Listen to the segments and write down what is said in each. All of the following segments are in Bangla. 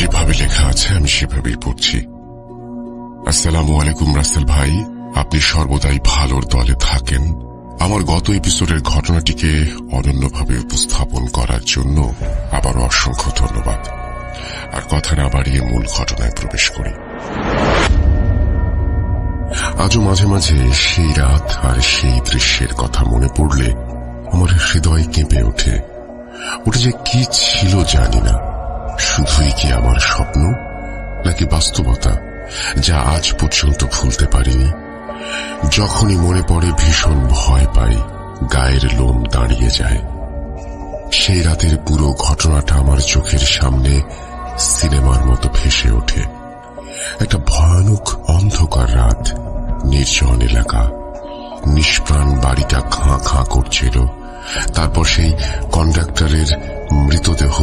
যেভাবে লেখা আছে আমি সেভাবেই পড়ছি। আসসালামু আলাইকুম রাসেল ভাই, আপনি সর্বদাই ভালোর দলে থাকেন। আমার গত এপিসোডের ঘটনাটিকে অনন্যভাবে উপস্থাপন করার জন্য আবার অসংখ্য ধন্যবাদ। আর কথা না বাড়িয়ে মূল ঘটনায় প্রবেশ করি। আজও মাঝে মাঝে সেই রাত আর সেই দৃশ্যের কথা মনে পড়লে আমার হৃদয় কেঁপে ওঠে। ওটা যে কি ছিল জানি না, শুধুই কি আমার স্বপ্ন নাকি বাস্তবতা, যা আজ পর্যন্ত ভুলতে পারিনি। যখনই মনে পড়ে ভীষণ ভয় পাই, গায়ের লোম দাঁড়িয়ে যায়। সেই রাতের পুরো ঘটনাটা আমার চোখের সামনে সিনেমার মতো ভেসে ওঠে। একটা ভয়ানক অন্ধকার রাত, নির্জন এলাকা, নিষ্প্রাণ বাড়িটা খাঁ খাঁ করছিল। তারপর সেই কন্ডাক্টরের মৃতদেহ,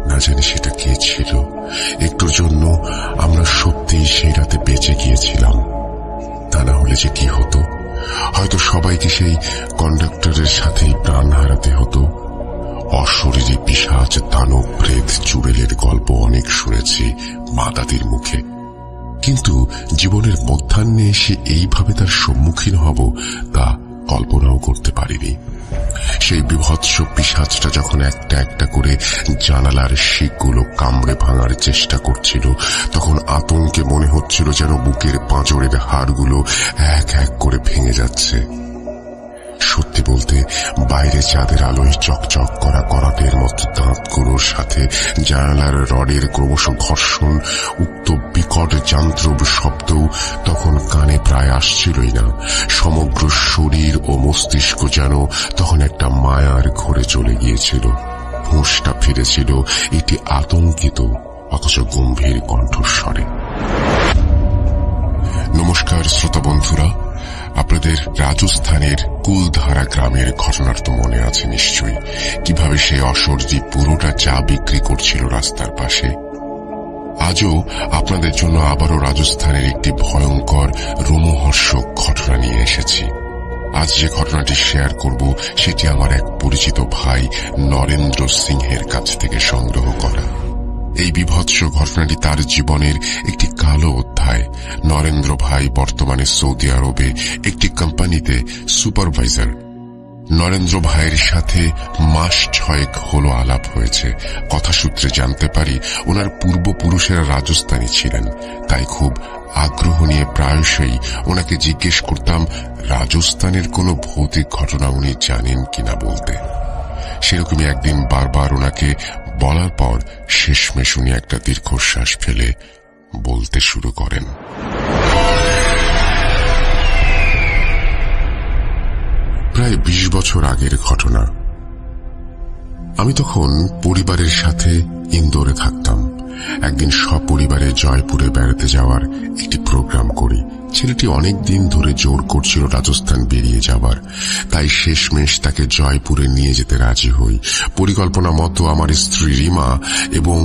না জানি সেটা কে ছিল। একটুর জন্য আমরা সত্যিই সেই রাতে বেঁচে গিয়েছিলাম। তা না হলে যে কি হতো, হয়তো সবাইকে সেই কন্ডাক্টরের সাথেই প্রাণ হারাতে হতো। অশরীরী পিশাচ, দানব, প্রেত, চুড়েলের গল্প অনেক শুনেছি মা দাদির মুখে, কিন্তু জীবনের মধ্যাহ্নে এসে এইভাবে তার সম্মুখীন হব তা কল্পনাও করতে পারিনি। সেই বিভৎস পিশাচটা যখন একটা একটা করে জানালার শিকগুলো কামড়ে ভাঙার চেষ্টা করছিল, তখন আতঙ্কে মনে হচ্ছিল যেন বুকের পাঁজরের হাড়গুলো এক এক করে ভেঙে যাচ্ছে। সত্যি বলতে, বাইরে চাঁদের আলোয় চকচক করা করাতের মতো দাঁতগুলোর সাথে জানালার রডের ক্রমশ ঘর্ষণ, উক্ত বিকট যান্ত্রিক শব্দও তখন কানে প্রায় আসছিলই না। সমগ্র শরীর ও মস্তিষ্ক যেন তখন একটা মায়ার ঘোরে চলে গিয়েছিল। হুঁশটা ফিরেছিল একটি আতঙ্কিত অথচ গম্ভীর কণ্ঠস্বরে। নমস্কার শ্রোতা বন্ধুরা, আপনাদের রাজস্থানের কুলধারা গ্রামের ঘটনার তো মনে আছে নিশ্চয়ই, কিভাবে সে অসরজি পুরোটা চা বিক্রি করছিল রাস্তার পাশে। আজও আপনাদের জন্য আবারও রাজস্থানের একটি ভয়ঙ্কর রোমহর্ষক ঘটনা নিয়ে এসেছি। আজ যে ঘটনাটি শেয়ার করব সেটি আমার এক পরিচিত ভাই নরেন্দ্র সিংহের কাছ থেকে সংগ্রহ করা। এই বিভৎস ঘটনাটি তার জীবনের একটি কালো অধ্যায়। নরেন্দ্র ভাই বর্তমানে সৌদি আরবে একটি কোম্পানিতে সুপারভাইজার। নরেন্দ্র ভাইয়ের সাথে মাস 6 হলো আলাপ হয়েছে। কথা সূত্রে জানতে পারি ওনার পূর্বপুরুষেরা রাজস্থানী ছিলেন, তাই খুব আগ্রহ নিয়ে প্রায়শই ওনাকে জিজ্ঞেস করতাম রাজস্থানের কোনো ভৌতিক ঘটনা উনি জানেন কিনা বলতে। সেরকমই একদিন বারবার ওনাকে বলার পর শেষমেশ উনি একটা দীর্ঘশ্বাস ফেলে বলতে শুরু করেন। প্রায় 20 বছর আগের ঘটনা। আমি তখন পরিবারের সাথে ইন্দোরে থাকতাম। একদিন সপরিবারে জয়পুরে বেড়াতে যাওয়ার একটি প্রোগ্রাম করি। ছেলেটি অনেকদিন ধরে জোর করছিল রাজস্থান বেরিয়ে যাবার, তাই শেষমেশ তাকে জয়পুরে নিয়ে যেতে রাজি হই। পরিকল্পনা মতো আমার স্ত্রী রিমা এবং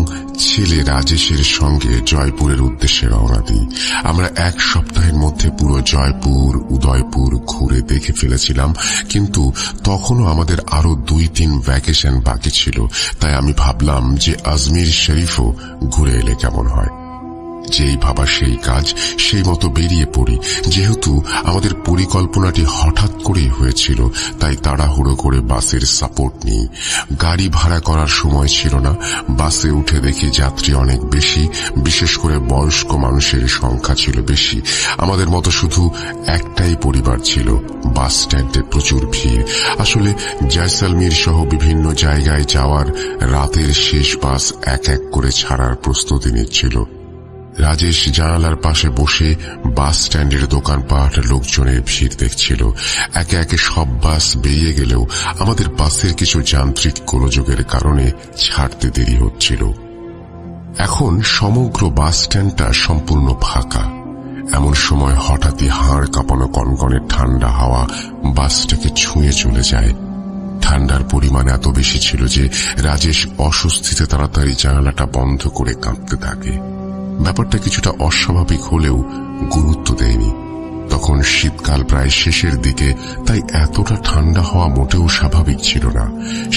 ছেলে রাজেশের সঙ্গে জয়পুরের উদ্দেশ্যে রওনা দিই। আমরা 1 সপ্তাহের মধ্যে পুরো জয়পুর, উদয়পুর ঘুরে দেখে ফেলেছিলাম, কিন্তু তখনও আমাদের আরো 2-3 ভ্যাকেশন বাকি ছিল। তাই আমি ভাবলাম যে আজমির শরীফও ঘুরে এলে কেমন হয়। যেই ভাবা সেই কাজ, সেই মতো বেরিয়ে পড়ি। যেহেতু আমাদের পরিকল্পনাটি হঠাৎ করেই হয়েছিল, তাই তাড়াহুড়ো করে বাসের সাপোর্ট নিই। গাড়ি ভাড়া করার সময় ছিল না। বাসে উঠে দেখি যাত্রী অনেক বেশি, বিশেষ করে বয়স্ক মানুষের সংখ্যা ছিল বেশি। আমাদের মতো শুধু একটাই পরিবার ছিল। বাস স্ট্যান্ডে প্রচুর ভিড়। আসলে জয়সালমীর সহ বিভিন্ন জায়গায় যাওয়ার রাতের শেষ বাস এক এক করে ছাড়ার প্রস্তুতি নিচ্ছিল। রাজেশ জানালার পাশে বসে বাস স্ট্যান্ডের দোকানপাট, লোকজনের ভিড় দেখছিল। একে একে সব বাস বেরিয়ে গেলেও আমাদের বাসের কিছু যান্ত্রিক গোলযোগের কারণে ছাড়তে দেরি হচ্ছিল। এখন সমগ্র বাস স্ট্যান্ডটা সম্পূর্ণ ফাঁকা। এমন সময় হঠাৎই হাড় কাঁপানো কনকনে ঠান্ডা হাওয়া বাসটাকে ছুঁয়ে চলে যায়। ঠান্ডার পরিমাণ এত বেশি ছিল যে রাজেশ অস্বস্তিতে তাড়াতাড়ি জানালাটা বন্ধ করে কাঁপতে থাকে। ব্যাপারটা কিছুটা অস্বাভাবিক হলেও গুরুত্ব দেয়নি। তখন শীতকাল প্রায় শেষের দিকে, তাই এতটা ঠান্ডা হওয়া মোটেও স্বাভাবিক ছিল না।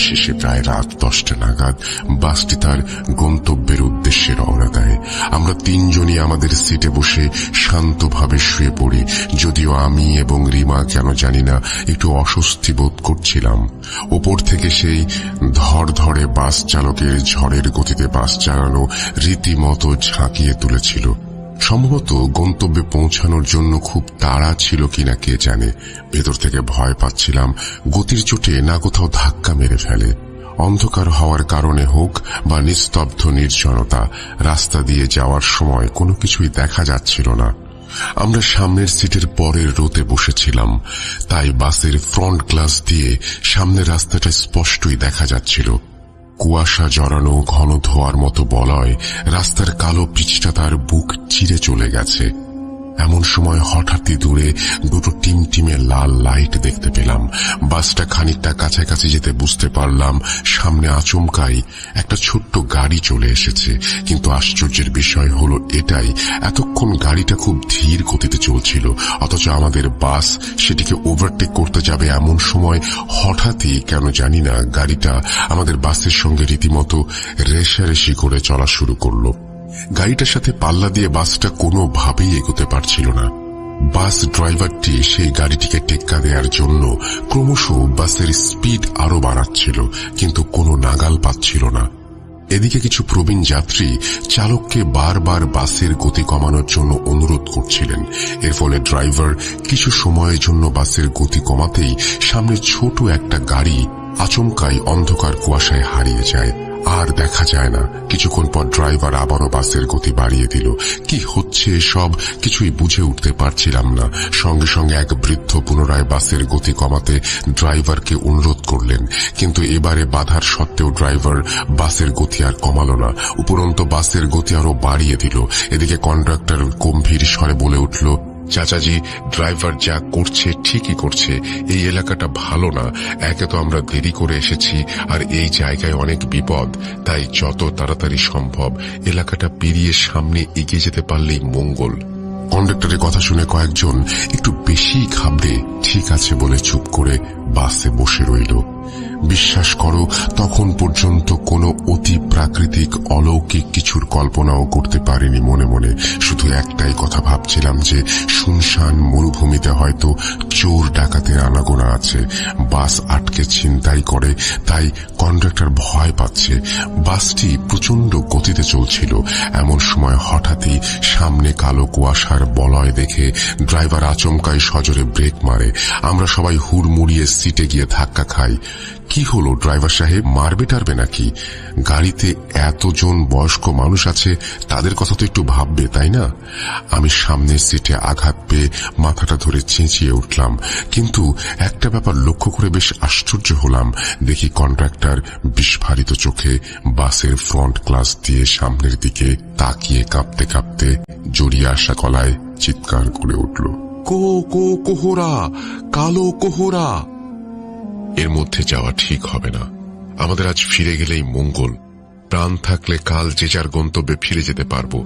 শেষে প্রায় রাত 10টা নাগাদ বাসটি তার গন্তব্যের উদ্দেশ্যে রওনা দেয়। আমরা তিনজনই আমাদের সিটে বসে শান্তভাবে শুয়ে পড়ি, যদিও আমি এবং রিমা কেন জানি না একটু অস্বস্তি বোধ করছিলাম। ওপর থেকে সেই ধড়ধড়ে বাস চালকের ঝড়ের গতিতে বাস চালানো রীতিমতো ঝাঁকিয়ে তুলেছিল। সম্ভবত গন্তব্যে পৌঁছানোর জন্য খুব তাড়া ছিল কিনা কে জানে। ভেতর থেকে ভয় পাচ্ছিলাম গতির চোটে না কোথাও ধাক্কা মেরে ফেলে। অন্ধকার হওয়ার কারণে হোক বা নিস্তব্ধ নির্জনতা, রাস্তা দিয়ে যাওয়ার সময় কোনো কিছুই দেখা যাচ্ছিল না। আমরা সামনের সিটের পরের রোতে বসেছিলাম, তাই বাসের ফ্রন্ট গ্লাস দিয়ে সামনের রাস্তাটা স্পষ্টই দেখা যাচ্ছিল। কুয়াশা জড়ানো ঘন ধোয়ার মতো বলয় রাস্তার কালো পিচটা তার বুক চিরে চলে গেছে। এমন সময় হঠাৎই দূরে দুটো টিমটিমে লাল লাইট দেখতে পেলাম। বাসটা খানিকটা কাছাকাছি যেতে বুঝতে পারলাম সামনে আচমকাই একটা ছোট্ট গাড়ি চলে এসেছে। কিন্তু আশ্চর্যের বিষয় হলো এটাই, এতক্ষণ গাড়িটা খুব ধীর গতিতে চলছিল, অথচ আমাদের বাস সেটিকে ওভারটেক করতে যাবে এমন সময় হঠাৎই কেন জানি না গাড়িটা আমাদের বাসের সঙ্গে রীতিমতো রেষারেষি করে চলা শুরু করলো। গাড়িটার সাথে পাল্লা দিয়ে বাসটা কোনোভাবেই এগোতে পারছিল না। বাস ড্রাইভারটি সেই গাড়িটিকে টেক্কা দেওয়ার জন্য ক্রমশ বাসের স্পিড আরো বাড়াচ্ছিল, কিন্তু কোনো নাগাল পাচ্ছিল না। এদিকে কিছু প্রবীণ যাত্রী চালককে বারবার বাসের গতি কমানোর জন্য অনুরোধ করছিলেন। এর ফলে ড্রাইভার কিছু সময়ের জন্য বাসের গতি কমাতেই সামনে ছোট একটা গাড়ি আচমকাই অন্ধকার কুয়াশায় হারিয়ে যায়, আর দেখা যায় না। কিছুক্ষণ পর ড্রাইভার আবারও বাসের গতি বাড়িয়ে দিল। কি হচ্ছে সব কিছুই বুঝে উঠতে পারছিলাম না। সঙ্গে সঙ্গে এক বৃদ্ধ পুনরায় বাসের গতি কমাতে ড্রাইভারকে অনুরোধ করলেন, কিন্তু এবারে বাধার সত্ত্বেও ড্রাইভার বাসের গতি আর কমালো না, উপরন্তু বাসের গতি আরো বাড়িয়ে দিল। এদিকে কন্ডাক্টর গম্ভীর স্বরে বলে উঠল, চাচাজি, ড্রাইভার যা করছে ঠিকই করছে। এই এলাকাটা ভালো না, একে তো আমরা দেরি করে এসেছি, আর এই জায়গায় অনেক বিপদ, তাই যত তাড়াতাড়ি সম্ভব এলাকাটা পেরিয়ে সামনে এগিয়ে যেতে পারলেই মঙ্গল। কন্ডাক্টরের কথা শুনে কয়েকজন একটু বেশি ঘাবড়ে ঠিক আছে বলে চুপ করে বাসে বসে রইল। বিশ্বাস করো, তখন পর্যন্ত কোনো অতি প্রাকৃতিক অলৌকিক কিছুর কল্পনাও করতে পারিনি মনে মনে। শুধু একটাই কথা ভাবছিলাম যে শুনশান মরুভূমিতে হয়তো চোর ডাকাতের আনাগোনা আছে, বাস আটকে ছিনতাই করে, তাই কন্ডাক্টর ভয় পাচ্ছে। বাসটি প্রচন্ড গতিতে চলছিল। এমন সময় হঠাৎই সামনে কালো কুয়াশার বলয় দেখে ড্রাইভার আচমকাই সজোরে ব্রেক মারে। আমরা সবাই হুড়মুড়িয়ে সিটে গিয়ে ধাক্কা খাই। কি হলো ড্রাইভার সাহেব, মারবে টারবে নাকি? গাড়িতে এতজন বয়স্ক মানুষ আছে, তাদের কথা তো একটু ভাববে, তাই না? আমি সামনের সিটে আঘাত পেয়ে মাথাটা ধরে চেঁচিয়ে উঠলাম, কিন্তু একটা ব্যাপার লক্ষ্য করে বেশ আশ্চর্য হলাম। দেখি কন্ডাক্টর বিস্ফারিত চোখে বাসের ফ্রন্ট গ্লাস দিয়ে সামনের দিকে তাকিয়ে কাঁপতে কাঁপতে জড়িয়ে আসা গলায় চিৎকার করে উঠল, কোহরা, কালো কোহরা। এর মধ্যে যাওয়া ঠিক হবে না, আমাদের আজ ফিরে গেলেই মঙ্গল। প্রাণ থাকলে কাল যে যার গন্তব্যে ফিরে যেতে পারবো।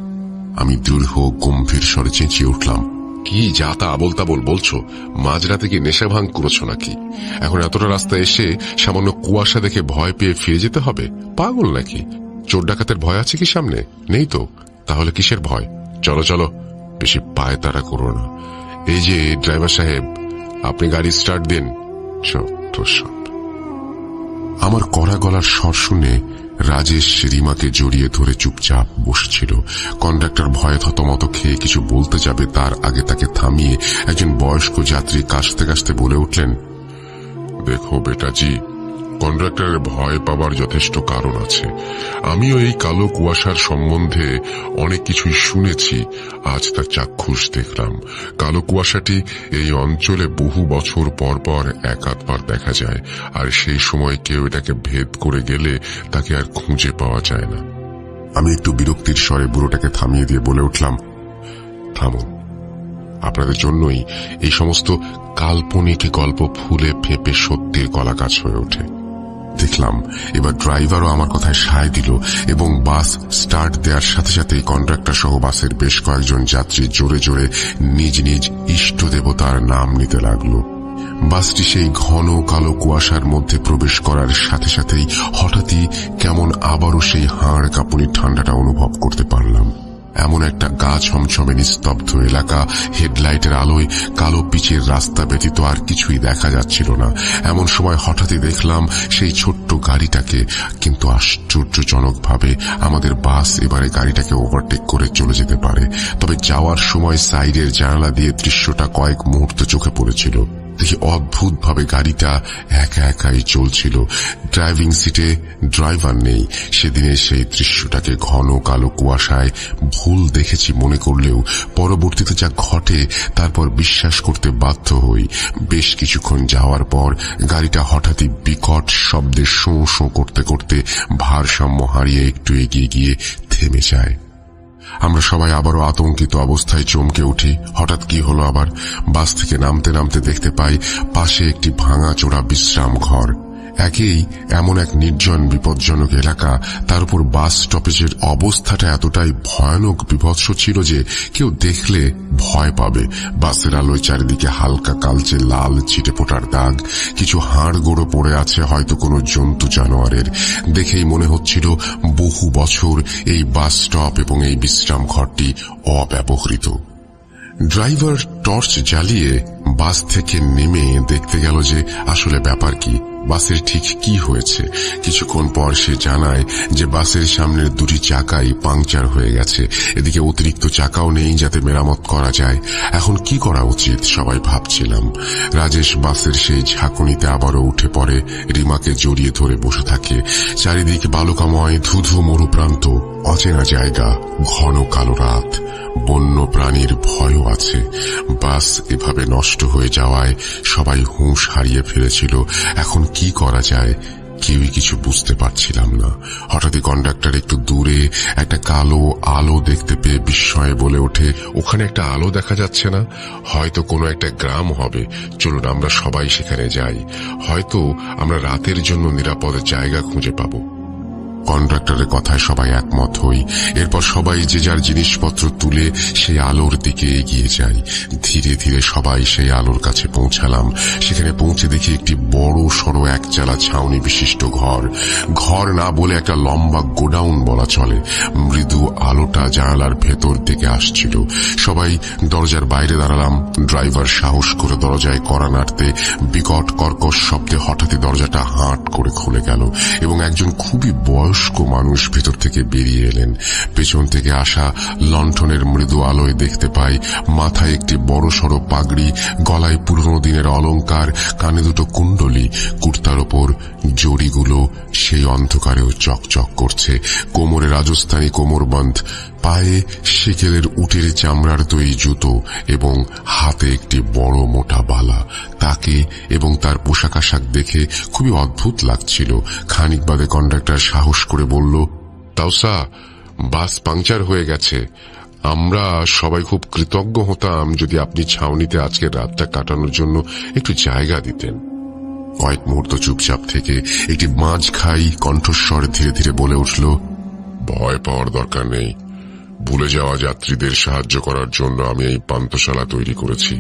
আমি দৃঢ় গম্ভীর স্বরে চেঁচিয়ে উঠলাম, কি যা তা আবোল তাবোল বলছো? মাঝরাতে কি নেশা ভাঙ করেছো নাকি? এখন এতটা রাস্তা এসে সামান্য কুয়াশা দেখে ভয় পেয়ে ফিরে যেতে হবে? পাগল নাকি? চোর ডাকাতের ভয় আছে কি সামনে? নেই তো, তাহলে কিসের ভয়? চলো চলো, বেশি পায়ে তাড়া করো না। এই যে ড্রাইভার সাহেব, আপনি গাড়ি স্টার্ট দিন। আমার কড়া গলার স্বর শুনে রাজেশ রিমাকে জড়িয়ে ধরে চুপচাপ বসছিল। কন্ডাক্টর ভয়ে থতমত খেয়ে কিছু বলতে যাবে, তার আগে তাকে থামিয়ে একজন বয়স্ক যাত্রী কাশতে কাশতে বলে উঠলেন, দেখো বেটাজি, কন্ডাক্টরের ভয় পাবার যথেষ্ট কারণ আছে। আমিও এই কালো কুয়াশার সম্বন্ধে অনেক কিছুই শুনেছি, আজ তার চাক্ষুষ দেখলাম। কালো কুয়াশাটি এই অঞ্চলে বহু বছর পর পর এক আধবার দেখা যায়, আর সেই সময় কেউ এটাকে ভেদ করে গেলে তাকে আর খুঁজে পাওয়া যায় না। আমি একটু বিরক্তির স্বরে বুড়োটাকে থামিয়ে দিয়ে বলে উঠলাম, থামুন, আপনাদের জন্যই এই সমস্ত কাল্পনিক গল্প ফুলে ফেঁপে সত্যির কলাগাছ হয়ে ওঠে। দেখলাম এবার ড্রাইভারও আমার কথায় সায় দিল এবং বাস স্টার্ট দেওয়ার সাথে সাথেই কন্ডাক্টর সহ বাসের বেশ কয়েকজন যাত্রী জোরে জোরে নিজ নিজ ইষ্ট দেবতার নাম নিতে লাগলো। বাসটি সেই ঘন কালো কুয়াশার মধ্যে প্রবেশ করার সাথে সাথেই হঠাৎই কেমন আবারও সেই হাড় কাঁপুনি ঠান্ডাটা অনুভব করতে পারলাম। এমন একটা গা ছমছমে নিস্তব্ধ এলাকা, হেডলাইটের আলোয় কালো পিচের রাস্তা ব্যতীত আর কিছুই দেখা যাচ্ছিল না। এমন সময় হঠাৎই দেখলাম সেই ছোট্ট গাড়িটাকে, কিন্তু আশ্চর্যজনকভাবে আমাদের বাস এবারে গাড়িটাকে ওভারটেক করে চলে যেতে পারে। তবে যাওয়ার সময় সাইডের জানালা দিয়ে দৃশ্যটা কয়েক মুহূর্ত চোখে পড়েছিল। দেখি অদ্ভুতভাবে গাড়িটা একা একাই চলছিল, ড্রাইভিং সিটে ড্রাইভার নেই। সেদিনের সেই দৃশ্যটাকে ঘন কালো কুয়াশায় ভুল দেখেছি মনে করলেও পরবর্তীতে যা ঘটে তারপর বিশ্বাস করতে বাধ্য হই। বেশ কিছুক্ষণ যাওয়ার পর গাড়িটা হঠাৎই বিকট শব্দে শোঁ শোঁ করতে করতে ভারসাম্য হারিয়ে একটু এগিয়ে গিয়ে থেমে যায়। আমরা সবাই আবারও আতঙ্কিত অবস্থায় চমকে উঠি। হঠাৎ কি হলো আবার? বাস থেকে নামতে নামতে দেখতে পাই পাশে একটি ভাঙাচোরা বিশ্রাম ঘর। একেই এমন এক নির্জন বিপজ্জনক এলাকা, তার উপর বাস স্টপেজের অবস্থাটা এতটাই ভয়ানক বিভৎস ছিল যে কেউ দেখলে ভয় পাবে। বাসের আলোয় চারিদিকে হালকা কালচে লাল ছিটে ফোটার দাগ, কিছু হাড় গোড়ো পড়ে আছে হয়তো কোনো জন্তু জানোয়ারের। দেখেই মনে হচ্ছিল বহু বছর এই বাস স্টপ এবং এই বিশ্রাম ঘরটি অব্যবহৃত। ড্রাইভার টর্চ জ্বালিয়ে বাস থেকে নেমে দেখতে গেল যে আসলে ব্যাপার কি, বাসের ঠিক কি হয়েছে। কিছুক্ষণ পর সে জানায় যে বাসের সামনের দুটি চাকাই পাংচার হয়ে গেছে, এদিকে অতিরিক্ত চাকাও নেই যাতে মেরামত করা যায়। এখন কি করা উচিত সবাই ভাবছিলাম। রাজেশ বাসের সেই ঝাঁকুনিতে আবারও উঠে পড়ে, রিমাকে জড়িয়ে ধরে বসে থাকে। চারিদিক বালুকাময় ধুধু মরুপ্রান্ত, অচেনা জায়গা, ঘন কালো রাত, বন্য প্রাণীর ভয়ও আছে। বাস এভাবে নষ্ট হয়ে যাওয়ায় সবাই হুঁশ হারিয়ে ফেলেছিল। এখন কি করা যায় কেউই কিছু বুঝতে পারছিলাম না। হঠাৎই কন্ডাক্টর একটু দূরে একটা কালো আলো দেখতে পেয়ে বিস্ময়ে বলে ওঠে, ওখানে একটা আলো দেখা যাচ্ছে না? হয়তো কোনো একটা গ্রাম হবে, চলুন আমরা সবাই সেখানে যাই, হয়তো আমরা রাতের জন্য নিরাপদ জায়গা খুঁজে পাবো। কন্ডাক্টরের কথায় সবাই একমত হই। এরপর সবাই যে যার জিনিসপত্র তুলে সেই আলোর দিকে এগিয়ে যাই। ধীরে ধীরে সবাই সেই আলোর কাছে পৌঁছালাম। সেখানে পৌঁছে দেখি একটি বড় সড়ো একচালা ছাউনি বিশিষ্ট ঘর। ঘর না বলে একটা লম্বা গোডাউন বলা চলে। মৃদু আলোটা জানালার ভেতর থেকে আসছিল। সবাই দরজার বাইরে দাঁড়ালাম। ড্রাইভার সাহস করে দরজায় কড়া নাড়তে বিকট কর্কশ শব্দে হঠাৎই দরজাটা হাঁট করে খুলে গেল এবং একজন খুবই বয়স্ক মানুষ ভেতর থেকে বেরিয়ে এলেন। পেছন থেকে আসা লণ্ঠনের মৃদু আলোয় দেখতে পাই মাথায় একটি বড় সড়ো পাগড়ি, গলায় পুরনো দিনের অলংকার, কানে দুটো কুণ্ডলি, কুর্তার ওপর জড়িগুলো সেই অন্ধকারেও চকচক করছে, কোমরে রাজস্থানী কোমরবন্ধ, পায়ে সেকেলের উটের চামড়ার তৈরি জুতো এবং হাতে একটি বড় মোটা বালা। তাকে এবং তার পোশাক আশাক দেখে খুবই অদ্ভুত লাগছিল। খানিক বাদে কন্ডাক্টর সাহস করে বলল, তাওসা, বাস পাংচার হয়ে গেছে। আমরা সবাই খুব কৃতজ্ঞ হতাম যদি আপনি ছাউনিতে আজকের রাতটা কাটানোর জন্য একটু জায়গা দিতেন। কয়েক মুহূর্ত চুপচাপ থেকে একটি মাঝখাই কণ্ঠস্বর ধীরে ধীরে বলে উঠল, ভয় পাওয়ার দরকার নেই। ভুলে যাওয়া যাত্রীদের সাহায্য করার জন্য আমি এই পান্থশালা তৈরি করেছি।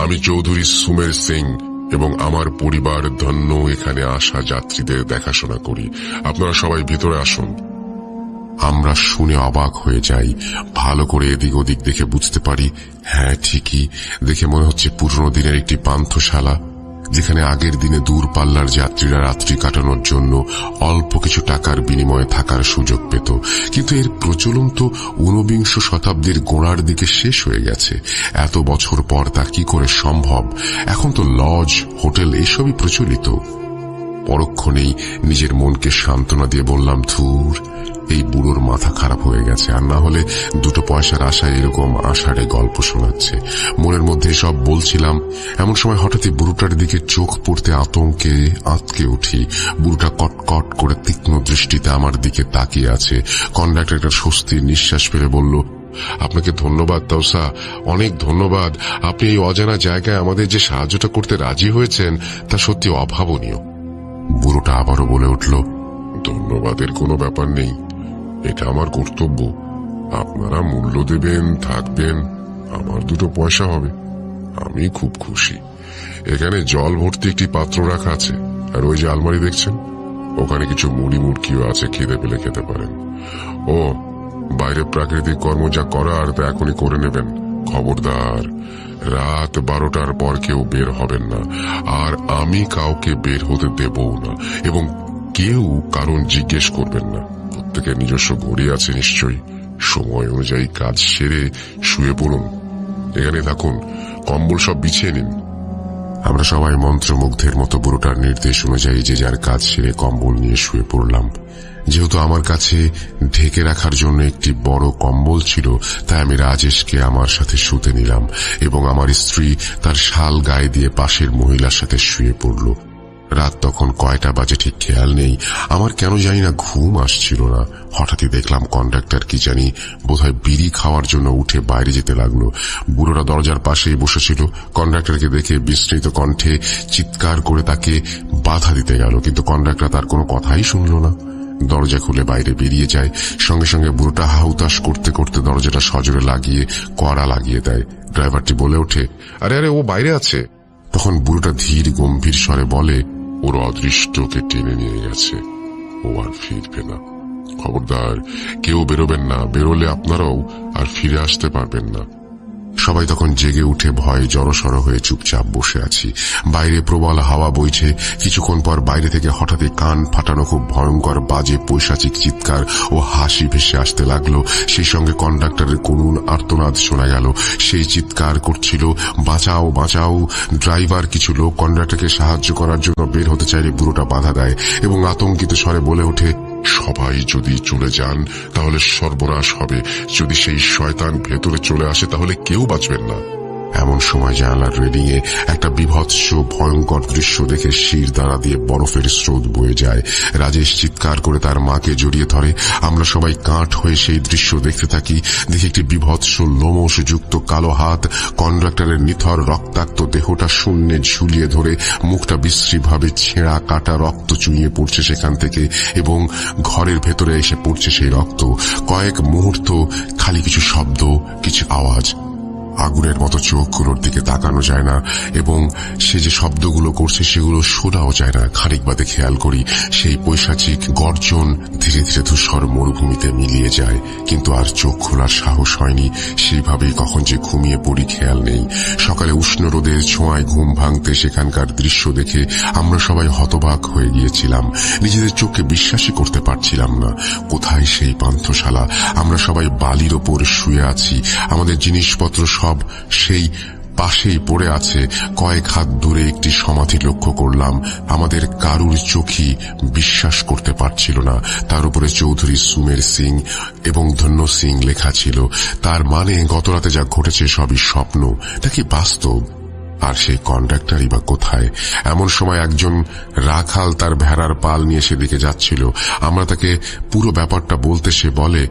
আমি চৌধুরী সুমের সিং এবং আমার পরিবার ধন্য এখানে আসা যাত্রীদের দেখাশোনা করি। আপনারা সবাই ভিতরে আসুন। আমরা শুনে অবাক হয়ে যাই। ভালো করে এদিক ওদিক দেখে বুঝতে পারি, হ্যাঁ ঠিকই, দেখে মনে হচ্ছে পুরনো দিনের একটি পান্থশালা, যেখানে আগের দিনে দূরপাল্লার যাত্রীরা রাত্রি কাটানোর জন্য অল্প কিছু টাকার বিনিময়ে থাকার সুযোগ পেত। কিন্তু এর প্রচলন তো ঊনবিংশ শতাব্দীর গোড়ার দিকে শেষ হয়ে গেছে। এত বছর পর তা কি করে সম্ভব? এখন তো লজ, হোটেল এসবই প্রচলিত। পরক্ষণেই নিজের মনকে সান্ত্বনা দিয়ে বললাম, ধুর, এই বুড়োর মাথা খারাপ হয়ে গেছে, আর না হলে দুটো পয়সার আশায় এরকম আষাঢ়ে গল্প শোনাচ্ছে। মনের মধ্যে সব বলছিলাম, এমন সময় হঠাৎই বুড়োটার দিকে চোখ পড়তে আতঙ্কে আঁতকে উঠি। বুড়োটা কটকট করে তীক্ষ্ণ দৃষ্টিতে আমার দিকে তাকিয়ে আছে। কন্ডাক্টর একটা স্বস্তির নিঃশ্বাস ফেলে বলল, আপনাকে ধন্যবাদ তাওসা, অনেক ধন্যবাদ। আপনি এই অজানা জায়গায় আমাদের যে সাহায্যটা করতে রাজি হয়েছেন তা সত্যি অভাবনীয়। বুড়োটা আবারও বলে উঠল, ধন্যবাদের কোনো ব্যাপার নেই, এটা আমার কর্তব্য। আপনারা মূল্য দেবেন, থাকবেন, আমার দুটো পয়সা হবে, আমি খুব খুশি। এখানে জল ভর্তি একটি পাত্র রাখা আছে, আর ওই যে আলমারি দেখছেন, ওখানে কিছু মুড়ি মুড়কিও আছে, খিদে পেলে খেতে পারেন। ও, বাইরে প্রাকৃতিক কর্ম যা করার তা এখনই করে নেবেন। খবরদার, রাত 12টার পর কেউ বের হবেন না, আর আমি কাউকে বের হতে দেবও না, এবং কেউ কারণ জিজ্ঞেস করবেন না। প্রত্যেকের নিজস্ব ঘড়ি আছে নিশ্চয়ই, সময় অনুযায়ী কাজ সেরে শুয়ে পড়ুন। এখানে থাকুন, কম্বল সব বিছিয়ে নিন। আমরা সবাই মন্ত্রমুগ্ধের মতো বুড়োটার নির্দেশ অনুযায়ী যে যার কাজ সেরে কম্বল নিয়ে শুয়ে পড়লাম। যেহেতু আমার কাছে ঢেকে রাখার জন্য একটি বড় কম্বল ছিল, তাই আমি রাজেশকে আমার সাথে শুতে নিলাম, এবং আমার স্ত্রী তার শাল গায়ে দিয়ে পাশের মহিলার সাথে শুয়ে পড়ল। রাত তখন কয়টা বাজে ঠিক খেয়াল নেই। আমার কেন জানি না ঘুম আসছিল না। হঠাৎই দেখলাম কন্ডাক্টর কি জানি বোধহয় বিড়ি খাওয়ার জন্য উঠে বাইরে যেতে লাগলো। বুড়োরা দরজার পাশেই বসেছিল। কন্ডাক্টরকে দেখে বিস্মৃত কণ্ঠে চিৎকার করে তাকে বাধা দিতে গেল, কিন্তু কন্ডাক্টর তার কোনো কথাই শুনল না। দরজা খুলে বাইরে বেরিয়ে যায়। সঙ্গে সঙ্গে বুড়োটা হাহুতাশ করতে করতে দরজাটা সজোরে লাগিয়ে কড়া লাগিয়ে দেয়। ড্রাইভারটি বলে ওঠে, আরে আরে, ও বাইরে আছে। তখন বুড়োটা ধীর গম্ভীর স্বরে বলে, ওর অদৃষ্টকে টেনে নিয়ে গেছে, ও আর ফিরবে না। খবরদার, কেউ বেরোবেন না, বেরোলে আপনারাও আর ফিরে আসতে পারবেন না। সবাই তখন জেগে উঠে ভয়ে জড়সড় হয়ে চুপচাপ বসে আছি। বাইরে প্রবল হাওয়া বইছে। কিছুক্ষণ পর বাইরে থেকে হঠাৎই কান ফাটানো খুব ভয়ঙ্কর বাজে পৈশাচিক চিৎকার ও হাসি ভেসে আসতে লাগলো। সেই সঙ্গে কন্ডাক্টরের করুণ আর্তনাদ শোনা গেল। সেই চিৎকার করছিল, বাঁচাও বাঁচাও। ড্রাইভার কিছু লোক কন্ডাক্টরকে সাহায্য করার জন্য বের হতে চাইলে বুড়োটা বাধা দেয় এবং আতঙ্কিত স্বরে বলে ওঠে, সবাই যদি চলে যান তাহলে সর্বনাশ হবে। যদি সেই শয়তান ভেতরে চলে আসে তাহলে কেউ বাঁচবেন না। এমন সময় জানালার রেলিংয়ে একটা বিভৎস ভয়ঙ্কর দৃশ্য দেখে শির দাঁড়া দিয়ে বরফের স্রোত বয়ে যায়। রাজেশ চিৎকার করে তার মাকে জড়িয়ে ধরে। আমরা সবাই কাঠ হয়ে সেই দৃশ্য দেখতে থাকি। দেখি একটি বিভৎস লোমশযুক্ত কালো হাত কন্ডাক্টরের নিথর রক্তাক্ত দেহটা শূন্যে ঝুলিয়ে ধরে, মুখটা বিশ্রীভাবে ছেঁড়া কাটা, রক্ত চুইয়ে পড়ছে সেখান থেকে এবং ঘরের ভেতরে এসে পড়ছে সেই রক্ত। কয়েক মুহূর্ত খালি কিছু শব্দ, কিছু আওয়াজ। আগুনের মতো চোখগুলোর দিকে তাকানো যায় না এবং সে যে শব্দগুলো করছে সেগুলো শোনাও যায় না। খানিক বাদে খেয়াল করি সেই পৈশাচিক গর্জন ধীরে ধীরে ধূসর মরুভূমিতে মিলিয়ে যায়, কিন্তু আর চোখ খোলার সাহস হয়নি। সেইভাবেই কখন যে ঘুমিয়ে পড়ি খেয়াল নেই। সকালে উষ্ণ রোদের ছোঁয়ায় ঘুম ভাঙতে সেখানকার দৃশ্য দেখে আমরা সবাই হতবাক হয়ে গিয়েছিলাম। নিজেদের চোখকে বিশ্বাসই করতে পারছিলাম না। কোথায় সেই পান্থশালা? আমরা সবাই বালির ওপর শুয়ে আছি। আমাদের জিনিসপত্র সব সেই পাশেই পড়ে আছে। কয়েক হাত দূরে একটি সমাধি লক্ষ্য করলাম। আমাদের কারুর চোখই বিশ্বাস করতে পারছিল না। তার উপরে চৌধুরী সুমের সিং এবং ধন্য সিং লেখা ছিল। তার মানে গতরাতে যা ঘটেছে সবই স্বপ্ন নাকি বাস্তব? আর সেই কন্ডাক্টরই বা কোথায়? এমন সময় একজন রাখাল তার ভেড়ার পাল নিয়ে সেদিকে যাচ্ছিল। আমরা তাকে পুরো ব্যাপারটা বলতে সে বলে,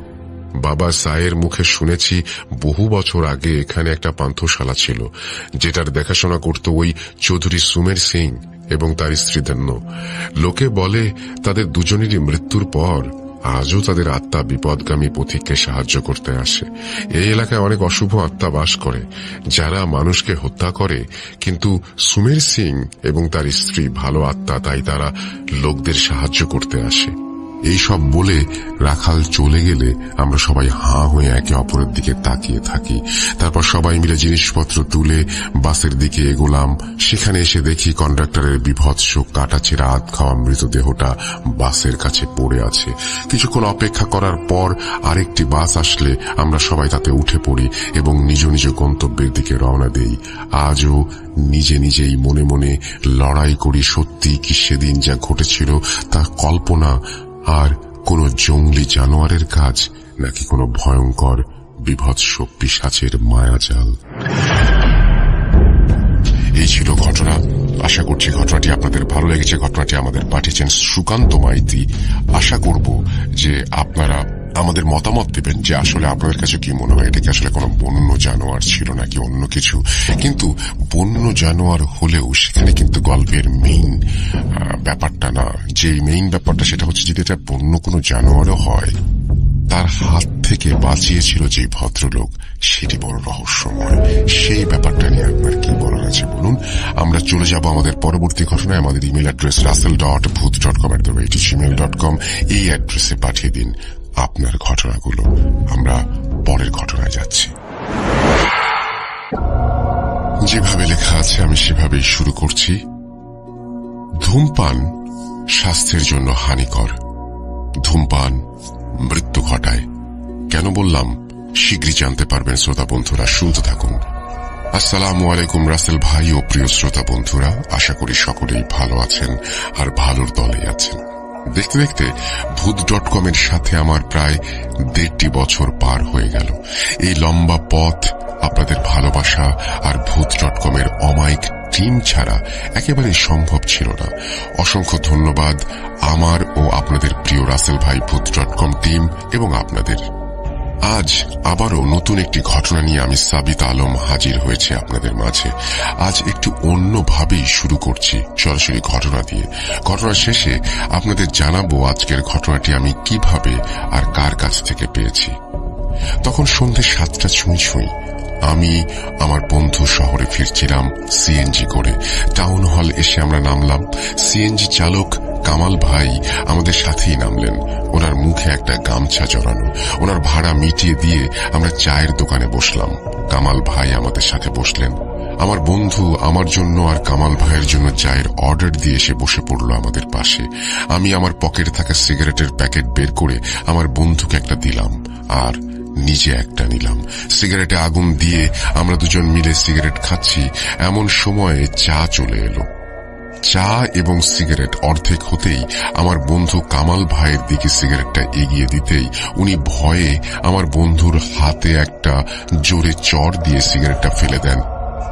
বাবা সায়ের মুখে শুনেছি বহু বছর আগে এখানে একটা পান্থশালা ছিল, যেটার দেখাশোনা করত ওই চৌধুরী সুমের সিং এবং তার স্ত্রী ধন্য। লোকে বলে তাদের দুজনেরই মৃত্যুর পর আজও তাদের আত্মা বিপদগামী পথিককে সাহায্য করতে আসে। এই এলাকায় অনেক অশুভ আত্মা বাস করে যারা মানুষকে হত্যা করে, কিন্তু সুমের সিং এবং তার স্ত্রী ভালো আত্মা, তাই তারা লোকদের সাহায্য করতে আসে। এই সব বলে রাখাল চলে গেলে আমরা সবাই হাঁ হয়ে একে অপরের দিকে তাকিয়ে থাকি। তারপর সবাই মিলে জিনিসপত্র তুলে বাসের দিকে এগোলাম। সেখানে এসে দেখি কন্ডাক্টরের বিভৎস কাটাছেঁড়া আধ খাওয়া মৃতদেহটা বাসের কাছে পড়ে আছে। কিছুক্ষণ অপেক্ষা করার পর আরেকটি বাস আসলে আমরা সবাই তাতে উঠে পড়ি এবং নিজ নিজ গন্তব্যের দিকে রওনা দেই। আজও নিজে নিজেই মনে মনে লড়াই করি, সত্যি কি সেদিন যা ঘটেছিল তা কল্পনা আর কোন জঙ্গলি জানোয়ারের কাজ, নাকি কোনো ভয়ঙ্কর বিভৎস পিশাচের মায়াজাল। এই ছিল ঘটনা। আশা করছি ঘটনাটি আপনাদের ভালো লেগেছে। ঘটনাটি আমাদের পাঠিয়েছেন সুকান্ত মাইতি। আশা করব যে আপনারা আমাদের মতামত দেবেন যে আসলে আপনাদের কাছে কি মনে হয়, এটা কি আসলে কোনো বন্য জানোয়ার ছিল নাকি অন্য কিছু। কিন্তু বন্য জানোয়ার হলেও সেখানে কিন্তু গল্পের মেইন ব্যাপারটা না, যে মেইন ব্যাপারটা সেটা হচ্ছে যদি এটা বন্য কোনো জানোয়ারও হয়, তার হাত থেকে বাঁচিয়েছিল যে ভদ্রলোক, সেটি বড় রহস্যময়। সেই ব্যাপারটা নিয়ে আপনার কি বলার আছে বলুন। আমরা চলে যাব আমাদের পরবর্তী ঘটনায়। আমাদের ইমেল অ্যাড্রেস russell.bhoot.com@gmail.com, এই অ্যাড্রেসে পাঠিয়ে দিন আপনার ঘটনাগুলো। আমরা পরের ঘটনায় যাচ্ছি। যেভাবে লেখা আছে আমি সেভাবেই শুরু করছি। ধূমপান স্বাস্থ্যের জন্য হানিকর। ধূমপান মৃত্যু ঘটায়। কেন বললাম শীঘ্রই জানতে পারবেন শ্রোতা বন্ধুরা, শুনতে থাকুন। আসসালামু আলাইকুম রাসেল ভাই ও প্রিয় শ্রোতা বন্ধুরা, আশা করি সকলেই ভালো আছেন আর ভালোর দলে আছেন। দেখতে দেখতে ভূত.com এর সাথে আমার প্রায় 1.5 বছর পার হয়ে গেল। এই লম্বা পথ আপনাদের ভালোবাসা আর ভূত.com এর অমায়িক টিম ছাড়া একেবারেই সম্ভব ছিল না। অসংখ্য ধন্যবাদ আমার ও আপনাদের প্রিয় রাসেল ভাই, ভূত.com টিম এবং আপনাদের। আজ আবারও নতুন একটি ঘটনা নিয়ে আমি সাবিত আলম হাজির হয়েছে আপনাদের মাঝে। আজ একটু অন্যভাবেই শুরু করছি, সরাসরি ঘটনা দিয়ে। ঘটনা শেষে আপনাদের জানাবো আজকের ঘটনাটি আমি কিভাবে আর কার কাছ থেকে পেয়েছি। তখন সন্ধ্যে 7টা ছুঁই ছুঁই। আমি আমার বন্ধু শহরে ফিরছিলাম সিএনজি করে। টাউন হল এসে আমরা নামলাম। সিএনজি চালক কামাল ভাই আমাদের সাথেই নামলেন। ওনার মুখে একটা গামছা জড়ানো। ওনার ভাড়া মিটিয়ে দিয়ে আমরা চায়ের দোকানে বসলাম। কামাল ভাই আমাদের সাথে বসলেন। আমার বন্ধু আমার জন্য আর কামাল ভাইয়ের জন্য চায়ের অর্ডার দিয়ে এসে বসে পড়ল আমাদের পাশে। আমি আমার পকেটে থাকা সিগারেটের প্যাকেট বের করে আমার বন্ধুকে একটা দিলাম আর নিজে একটা নিলাম। সিগারেটে আগুন দিয়ে আমরা দুজন মিলে সিগারেট খাচ্ছি, এমন সময়ে চা চলে এলো। চা এবং সিগারেট অর্ধেক হতেই আমার বন্ধু কামাল ভাইয়ের দিকে সিগারেটটা এগিয়ে দিতেই উনি ভয়ে আমার বন্ধুর হাতে একটা জোরে চড় দিয়ে সিগারেটটা ফেলে দেন।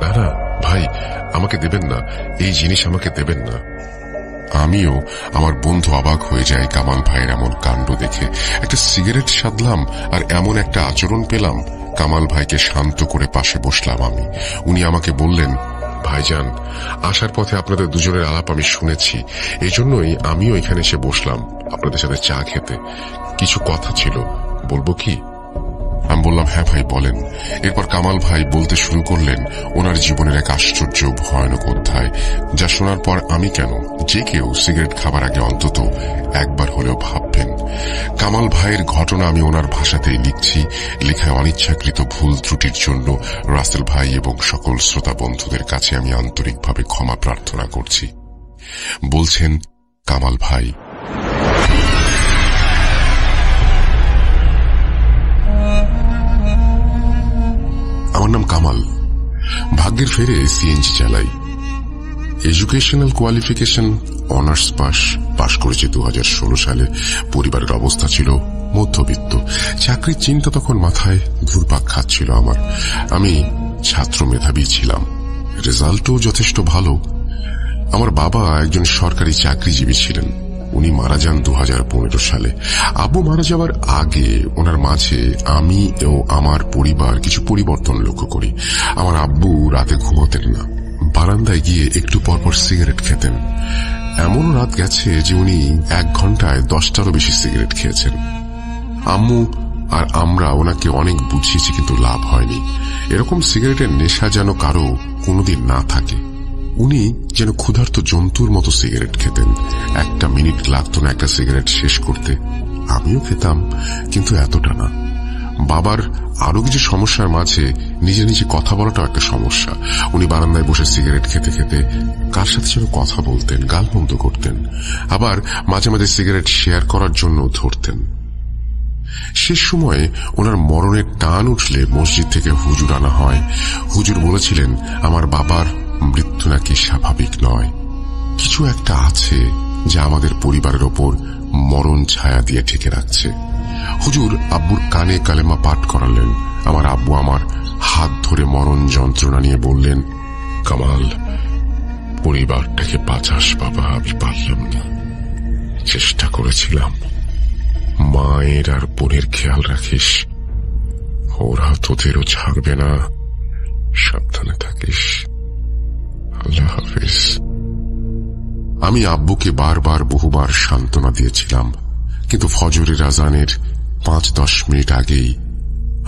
না না ভাই, আমাকে দেবেন না, এই জিনিস আমাকে দেবেন না। আমিও আমার বন্ধু অবাক হয়ে যায় কামাল ভাইয়ের এমন কাণ্ড দেখে। একটা সিগারেট সাধলাম আর এমন একটা আচরণ পেলাম। কামাল ভাইকে শান্ত করে পাশে বসলাম আমি। উনি আমাকে বললেন, ভাইজান, আসার পথে আপনাদের দুজনের আলাপ আমি শুনেছি, এই জন্যই আমিও এখানে এসে বসলাম আপনাদের সাথে চা খেতে। কিছু কথা ছিল, বলবো কি? আমি বললাম, হ্যাঁ ভাই বলেন। এরপর কামাল ভাই বলতে শুরু করলেন ওনার জীবনের এক আশ্চর্য ভয়ানক অধ্যায়, যা শোনার পর আমি কেন, যে কেউ সিগারেট খাবার আগে অন্তত একবার হলেও ভাববেন। কামাল ভাইয়ের ঘটনা আমি ওনার ভাষাতেই লিখছি। লেখায় অনিচ্ছাকৃত ভুল ত্রুটির জন্য রাসেল ভাই এবং সকল শ্রোতা বন্ধুদের কাছে আমি আন্তরিকভাবে ক্ষমা প্রার্থনা করছি। বলছেন কামাল ভাই, আমার নাম কামাল। ভাগ্যের ফেরে সিএনজি চালাই। এডুকেশনাল কোয়ালিফিকেশন অনার্স পাশ করেছি 2016 সালে। পরিবারের অবস্থা ছিল মধ্যবিত্ত। চাকরির চিন্তা তখন মাথায় ঘুরপাক খাচ্ছিল আমার। আমি ছাত্র মেধাবী ছিলাম, রেজাল্টও যথেষ্ট ভালো। আমার বাবা একজন সরকারি চাকরিজীবী ছিলেন। উনি মারা যান 2015 সালে। আব্বু মারা যাওয়ার আগে ওনার মাঝে আমি ও আমার পরিবার কিছু পরিবর্তন লক্ষ্য করি। আমার আব্বু রাতে ঘুমোতেন না, বারান্দায় গিয়ে একটু পরপর সিগারেট খেতেন। এমন রাত গেছে যে উনি 1 ঘন্টায় 10টারও বেশি সিগারেট খেয়েছেন। আম্মু আর আমরা ওনাকে অনেক বুঝিয়েছি, কিন্তু লাভ হয়নি। এরকম সিগারেটের নেশা যেন কারো কোনোদিন না থাকে। উনি যেন ক্ষুধার্ত জন্তুর মতো সিগারেট খেতেন। 1 মিনিট লাগতো না একটা সিগারেট শেষ করতে। আমিও খেতাম, কিন্তু এতটা না। বাবার আরো কিছু সমস্যার মাঝে নিজে নিজে কথা বলাটাও একটা সমস্যা। উনি বারান্দায় বসে সিগারেট খেতে খেতে কার সাথে যেন কথা বলতেন, গালমন্দ করতেন। আবার মাঝে মাঝে সিগারেট শেয়ার করার জন্য ধরতেন। শেষ সময়ে ওনার মরণের টান উঠলে মসজিদ থেকে হুজুর আনা হয়। হুজুর বলেছিলেন আমার বাবার মৃত্যু নাকি স্বাভাবিক নয়, কিছু একটা আছে যা আমাদের পরিবারের ওপর মরণ ছায়া দিয়ে ঠেকে রাখছে। হুজুর আব্বুর কানে কালেমা পাঠ করালেন। আমার আব্বু আমার হাত ধরে মরণ যন্ত্রণা নিয়ে বললেন, কামাল, পরিবারটাকে বাঁচাস বাবা, আমি পারলাম না, চেষ্টা করেছিলাম, মায়ের আর বোনের খেয়াল রাখিস, ওরা তোদেরও ছাড়বে না। সাবধানে থাকিস। আল্লাহ হাফেজ। আমি আব্বুকে বারবার বহুবার সান্ত্বনা দিয়েছিলাম, কিন্তু ফজরের আজানের 5-10 মিনিট আগেই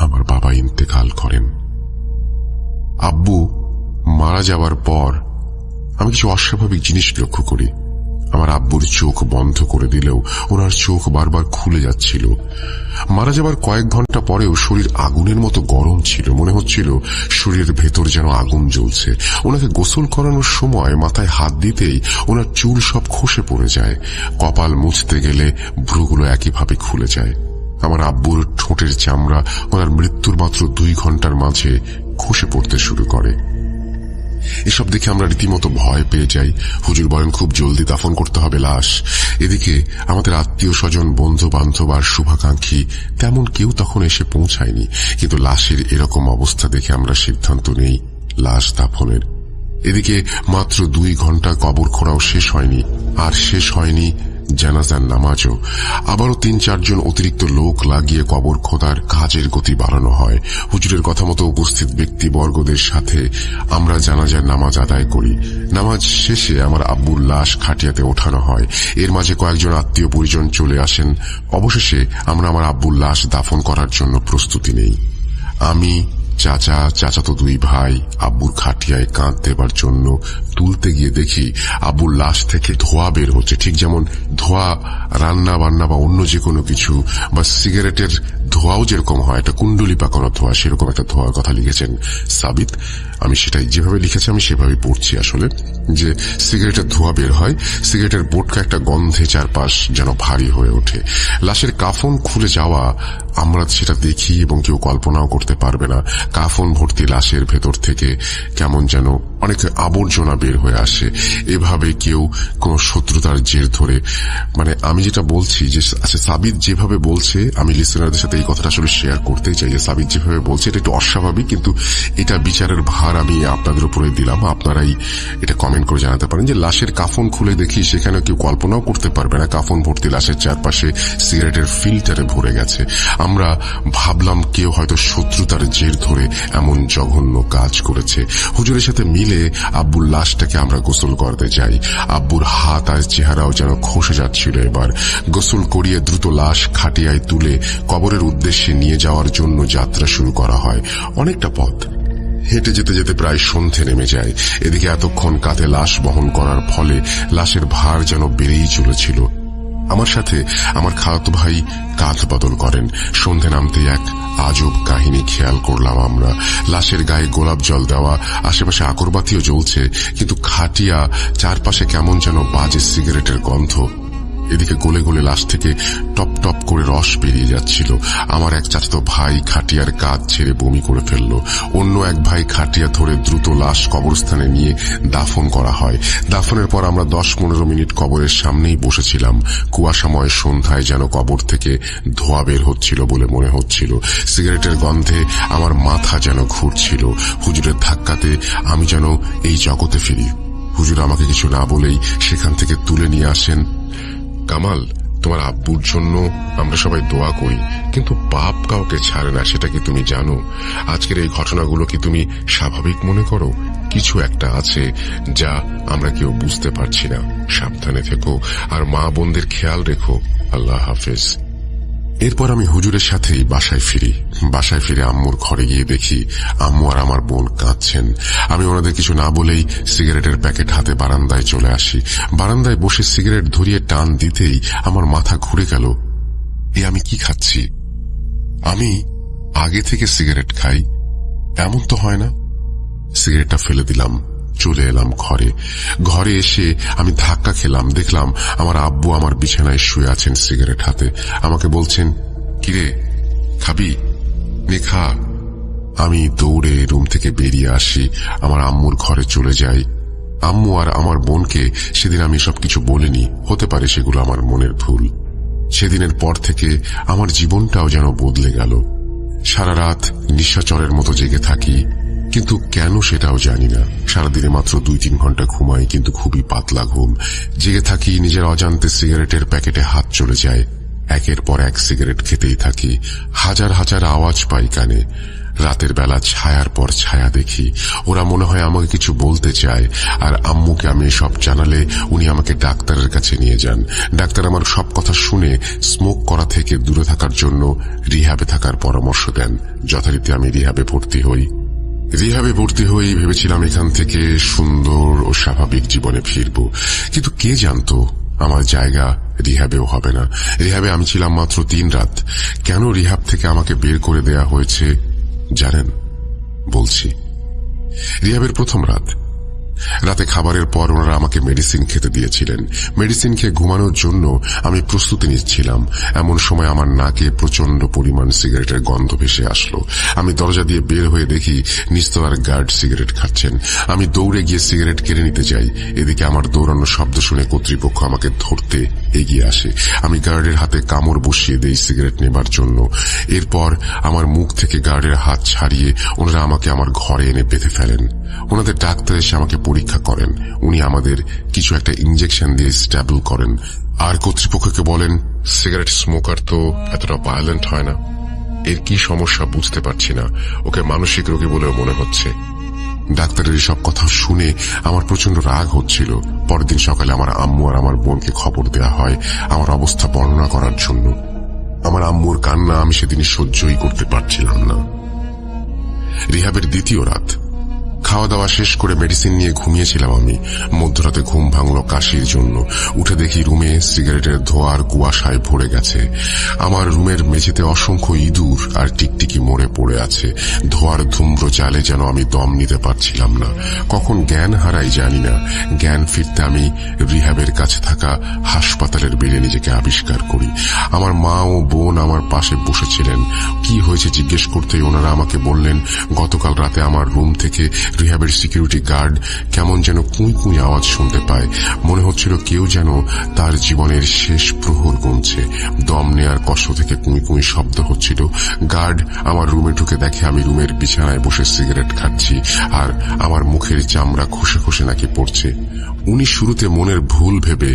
আমার বাবা ইন্তেকাল করেন। আব্বু মারা যাওয়ার পর আমি কিছু অস্বাভাবিক জিনিস লক্ষ্য করি। আমার আব্বুর চোখ বন্ধ করে দিলেও ওনার চোখ বারবার খুলে যাচ্ছিল। মারা যাবার কয়েক ঘন্টা পরেও শরীর আগুনের মতো গরম ছিল, মনে হচ্ছিল শরীরের ভেতর যেন আগুন জ্বলছে। ওনাকে গোসল করানোর সময় মাথায় হাত দিতেই ওনার চুল সব খসে পড়ে যায়, কপাল মুছতে গেলে ভ্রুগুলো একইভাবে খুলে যায়। আমার আব্বুর ঠোঁটের চামড়া ওনার মৃত্যুর মাত্র 2 ঘন্টার মাঝে খসে পড়তে শুরু করে। এসব দেখে আমরা রীতিমতো ভয় পেয়ে যাই। হুজুর বলেন খুব জলদি দাফন করতে হবে লাশ। এদিকে আমাদের আত্মীয় স্বজন, বন্ধু বান্ধব আর শুভাকাঙ্ক্ষী তেমন কেউ তখন এসে পৌঁছায়নি, কিন্তু লাশের এরকম অবস্থা দেখে আমরা সিদ্ধান্ত নেই লাশ দাফনের। এদিকে মাত্র 2 ঘন্টা কবর খোঁড়াও শেষ হয়নি, আর শেষ হয়নি জানাজার নামাজও। আবারও 3-4 জন অতিরিক্ত লোক লাগিয়ে কবর খোদার কাজের গতি বাড়ানো হয়। হুজুরের কথা মতো উপস্থিত ব্যক্তিবর্গদের সাথে আমরা জানাজার নামাজ আদায় করি। নামাজ শেষে আমার আব্বুর লাশ খাটিয়াতে ওঠানো হয়। এর মাঝে কয়েকজন আত্মীয় পরিজন চলে আসেন। অবশেষে আমরা আমার আব্বুর লাশ দাফন করার জন্য প্রস্তুতি নেই। আমি, চাচা, চাচাতো 2 ভাই আব্বুর খাটিয়ায় কাঁধ দেবার জন্য তুলতে গিয়ে দেখি আব্বুর লাশ থেকে ধোঁয়া বের হচ্ছে, ঠিক যেমন ধোঁয়া রান্না বান্না বা অন্য যে কোনো কিছু বা সিগারেটের ধোঁয়াও যেরকম হয়, একটা কুণ্ডলি পাকানো ধোঁয়া, সেরকম একটা ধোঁয়ার কথা লিখেছেন সাবিত। আমি সেটাই যেভাবে লিখেছি আমি সেভাবেই পড়ছি। আসলে যে সিগারেটের ধোঁয়া বের হয়, সিগারেটের বোটকা একটা গন্ধে চারপাশ যেন ভারী হয়ে ওঠে। লাশের কাফন খুলে যাওয়া আমরা সেটা দেখি এবং কেউ কল্পনাও করতে পারবে না। কাফন ভর্তি লাশের ভেতর থেকে কেমন যেন অনেক আবর্জনা বের হয়ে আসে। এভাবে কেউ কোনো শত্রুতার জের ধরে, মানে আমি যেটা বলছি যে আচ্ছা সাবিত যেভাবে বলছে, আমি লিসেনারদের সাথে এই কথাটা আসলে শেয়ার করতেই চাই যে সাবিত যেভাবে বলছে এটা একটু অস্বাভাবিক, কিন্তু এটা বিচারের ভার আমি আপনাদের উপরে দিলাম। আপনারাই এটা কমেন্ট করে জানাতে পারেন যে লাশের কাফন খুলে দেখি সেখানে কেউ কল্পনাও করতে পারবে না কাফন ভর্তি লাশের চারপাশে সিগারেটের ফিল্টারে ভরে গেছে। আমরা ভাবলাম কেউ হয়তো শত্রুতার জের ধরে এমন জঘন্য কাজ করেছে। হুজুরের সাথে মিলে আব্বুর লাশটাকে আমরা গোসল করতে যাই। আব্বুর হাত আর চেহারাও যেন খসে যাচ্ছিল। এবার গোসল করিয়ে দ্রুত লাশ খাটিয়ায় তুলে কবরের উদ্দেশ্যে নিয়ে যাওয়ার জন্য যাত্রা শুরু করা হয়। অনেকটা পথ হেঁটে যেতে যেতে প্রায় সন্ধে নেমে যায়। এদিকে এতক্ষণ কাঁধে লাশ বহন করার ফলে লাশের ভার যেন বেড়েই চলেছিল। আমার সাথে আমার খালাতো ভাই কাঁধ বদল করেন। সন্ধে নামতে এক আজব কাহিনী খেয়াল করলাম আমরা। লাশের গায়ে গোলাপ জল দেওয়া, আশেপাশে আকরবাতিও জ্বলছে, কিন্তু খাটিয়া চারপাশে কেমন যেন বাজে সিগারেটের গন্ধ। এদিকে গলে গলে লাশ থেকে টপ টপ করে রস বেরিয়ে যাচ্ছিল। আমার এক চাচাতো ভাই খাটিয়ার কাঁধ ছেড়ে বমি করে ফেলল। অন্য এক ভাই খাটিয়া ধরে দ্রুত লাশ কবরস্থানে নিয়ে দাফন করা হয়। দাফনের পর আমরা 10-15 মিনিট কবরের সামনেই বসেছিলাম। কুয়াশাময় সন্ধ্যায় যেন কবর থেকে ধোঁয়া বের হচ্ছিল বলে মনে হচ্ছিল। সিগারেটের গন্ধে আমার মাথা যেন ঘুরছিল। হুজুরের ধাক্কাতে আমি যেন এই জগতে ফিরি। হুজুর আমাকে কিছু না বলেই সেখান থেকে তুলে নিয়ে আসেন। কামাল, তোমার আব্বুর জন্য আমরা সবাই দোয়া করি, কিন্তু পাপ কাউকে ছাড়ে না, সেটা কি তুমি জানো? আজকের এই ঘটনাগুলো কি তুমি স্বাভাবিক মনে করো? কিছু একটা আছে যা আমরা কেউ বুঝতে পারছি না। সাবধানে থেকো আর মা বোনদের খেয়াল রেখো। আল্লাহ হাফেজ। এরপর আমি হুজুরের সাথেই বাসায় ফিরি। বাসায় ফিরে আম্মুর ঘরে গিয়ে দেখি আম্মু আর আমার বোন কাঁদছেন। আমি ওনাদের কিছু না বলেই সিগারেটের প্যাকেট হাতে বারান্দায় চলে আসি। বারান্দায় বসে সিগারেট ধরিয়ে টান দিতেই আমার মাথা ঘুরে গেল। আমি কি খাচ্ছি? আমি আগে থেকে সিগারেট খাই এমন তো হয় না। সিগারেটটা ফেলে দিলাম, চলে এলাম ঘরে। ঘরে এসে আমি ধাক্কা খেলাম, দেখলাম আমার আব্বু আমার বিছানায় শুয়ে আছেন সিগারেট হাতে। আমাকে বলছেন, কিরে খাবি? নে খা। আমি দৌড়ে রুম থেকে বেরিয়ে আসি, আমার আম্মুর ঘরে চলে যাই। আম্মু আর আমার বোনকে সেদিন আমি সবকিছু বলিনি, হতে পারে সেগুলো আমার মনের ভুল। সেদিনের পর থেকে আমার জীবনটাও যেন বদলে গেল। সারা রাত নিশাচরের মতো জেগে থাকি, কিন্তু কেন সেটাও জানি না। সারাদিনে মাত্র 2-3 ঘন্টা ঘুমাই, কিন্তু খুবই পাতলা ঘুম। জেগে থাকি, নিজের অজান্তে সিগারেটের প্যাকেটে হাত চলে যায়। একের পর এক সিগারেট খেতেই থাকি। হাজার হাজার আওয়াজ পাই কানে। রাতের বেলা ছায়ার পর ছায়া দেখি। ওরা মনে হয় আমাকে কিছু বলতে চায়, আর আম্মুকে আমি সব জানালে উনি আমাকে ডাক্তারের কাছে নিয়ে যান। ডাক্তার আমার সব কথা শুনে স্মোক করা থেকে দূরে থাকার জন্য রিহ্যাবে থাকার পরামর্শ দেন। যথারীতি আমি রিহ্যাবে ভর্তি হই। ভেবেছিলাম এখান থেকে সুন্দর ও স্বাভাবিক জীবনে ফিরব, কিন্তু কে জানতো আমার জায়গা রিহ্যাবেও হবে না। রিহ্যাবে আমি ছিলাম মাত্র 3 রাত। কেন রিহ্যাব থেকে আমাকে বের করে দেয়া হয়েছে জানেন? বলছি। রিহ্যাবের প্রথম রাতে খাবারের পর ওনারা আমাকে মেডিসিন খেতে দিয়েছিলেন। মেডিসিন খেয়ে ঘুমানোর জন্য আমি প্রস্তুতি নিচ্ছিলাম। এমন সময় আমার নাকে প্রচন্ড পরিমাণ সিগারেটের গন্ধ ভেসে আসলো। আমি দরজা দিয়ে বের হয়ে দেখি নিস্তলার গার্ড সিগারেট খাচ্ছেন। আমি দৌড়ে গিয়ে সিগারেট কেড়ে নিতে যাই। এদিকে আমার দৌড়ানোর শব্দ শুনে কর্তৃপক্ষ আমাকে ধরতে এগিয়ে আসে। আমি গার্ডের হাতে কামড় বসিয়ে দেই সিগারেট নেবার জন্য। এরপর আমার মুখ থেকে গার্ডের হাত ছাড়িয়ে ওনারা আমাকে আমার ঘরে এনে বেঁধে ফেলেন। ওনাদের ডাক্তার এসে আমাকে পরীক্ষা করেন। উনি আমাদের কিছু একটা ইনজেকশন দিয়ে স্ট্যাবল করেন, আর কর্তৃপক্ষকে বলেন, সিগারেট স্মোকার তো এতটা ভায়োলেন্ট হয় না। এর কি সমস্যা বুঝতে পারছি না, ওকে মানসিক রোগী বলেও মনে হচ্ছে। ডাক্তারের সব কথা শুনে আমার প্রচন্ড রাগ হচ্ছিল। পরের দিন সকালে আমার আম্মু আর আমার বোনকে খবর দেয়া হয় আমার অবস্থা বর্ণনা করার জন্য। আমার আম্মুর কান্না আমি সেদিন সহ্যই করতে পারছিলাম না। রিহ্যাবের দ্বিতীয় রাত। খাওয়া দাওয়া শেষ করে মেডিসিন নিয়ে ঘুমিয়েছিলাম আমি। মধ্যরাতে ঘুম ভাঙল কাশির জন্য। উঠে দেখি রুমে সিগারেটের ধোঁয়ার কুয়াশায় ভরে গেছে। আমার রুমের মেঝেতে অসংখ্য ইঁদুর আর টিকটিকি মরে পড়ে আছে। ধোঁয়ার ধূম্র জালে যেন আমি দম নিতে পারছিলাম না। কখন জ্ঞান হারাই জানি না। জ্ঞান ফিরতে আমি রিহ্যাবের কাছে থাকা হাসপাতালের বেডে নিজেকে আবিষ্কার করি। আমার মা ও বোন আমার পাশে বসেছিলেন। কি হয়েছে জিজ্ঞেস করতেই ওনারা আমাকে বললেন, গতকাল রাতে আমার রুম থেকে রিহ্যাবের সিকিউরিটি গার্ড কেমন যেন কুঁই কুঁই আওয়াজ শুনতে পায়। মনে হচ্ছিল কেউ যেন তার জীবনের শেষ প্রহর গুনছে। দম নেয়ার কষ্ট থেকে কুঁই কুঁই শব্দ হচ্ছিল। গার্ড আমার রুমে ঢুকে দেখে আমি রুমের বিছানায় বসে সিগারেট খাচ্ছি, আর আমার মুখের চামড়া খসে খসে নাকি পড়ছে। উনি শুরুতে মনের ভুল ভেবে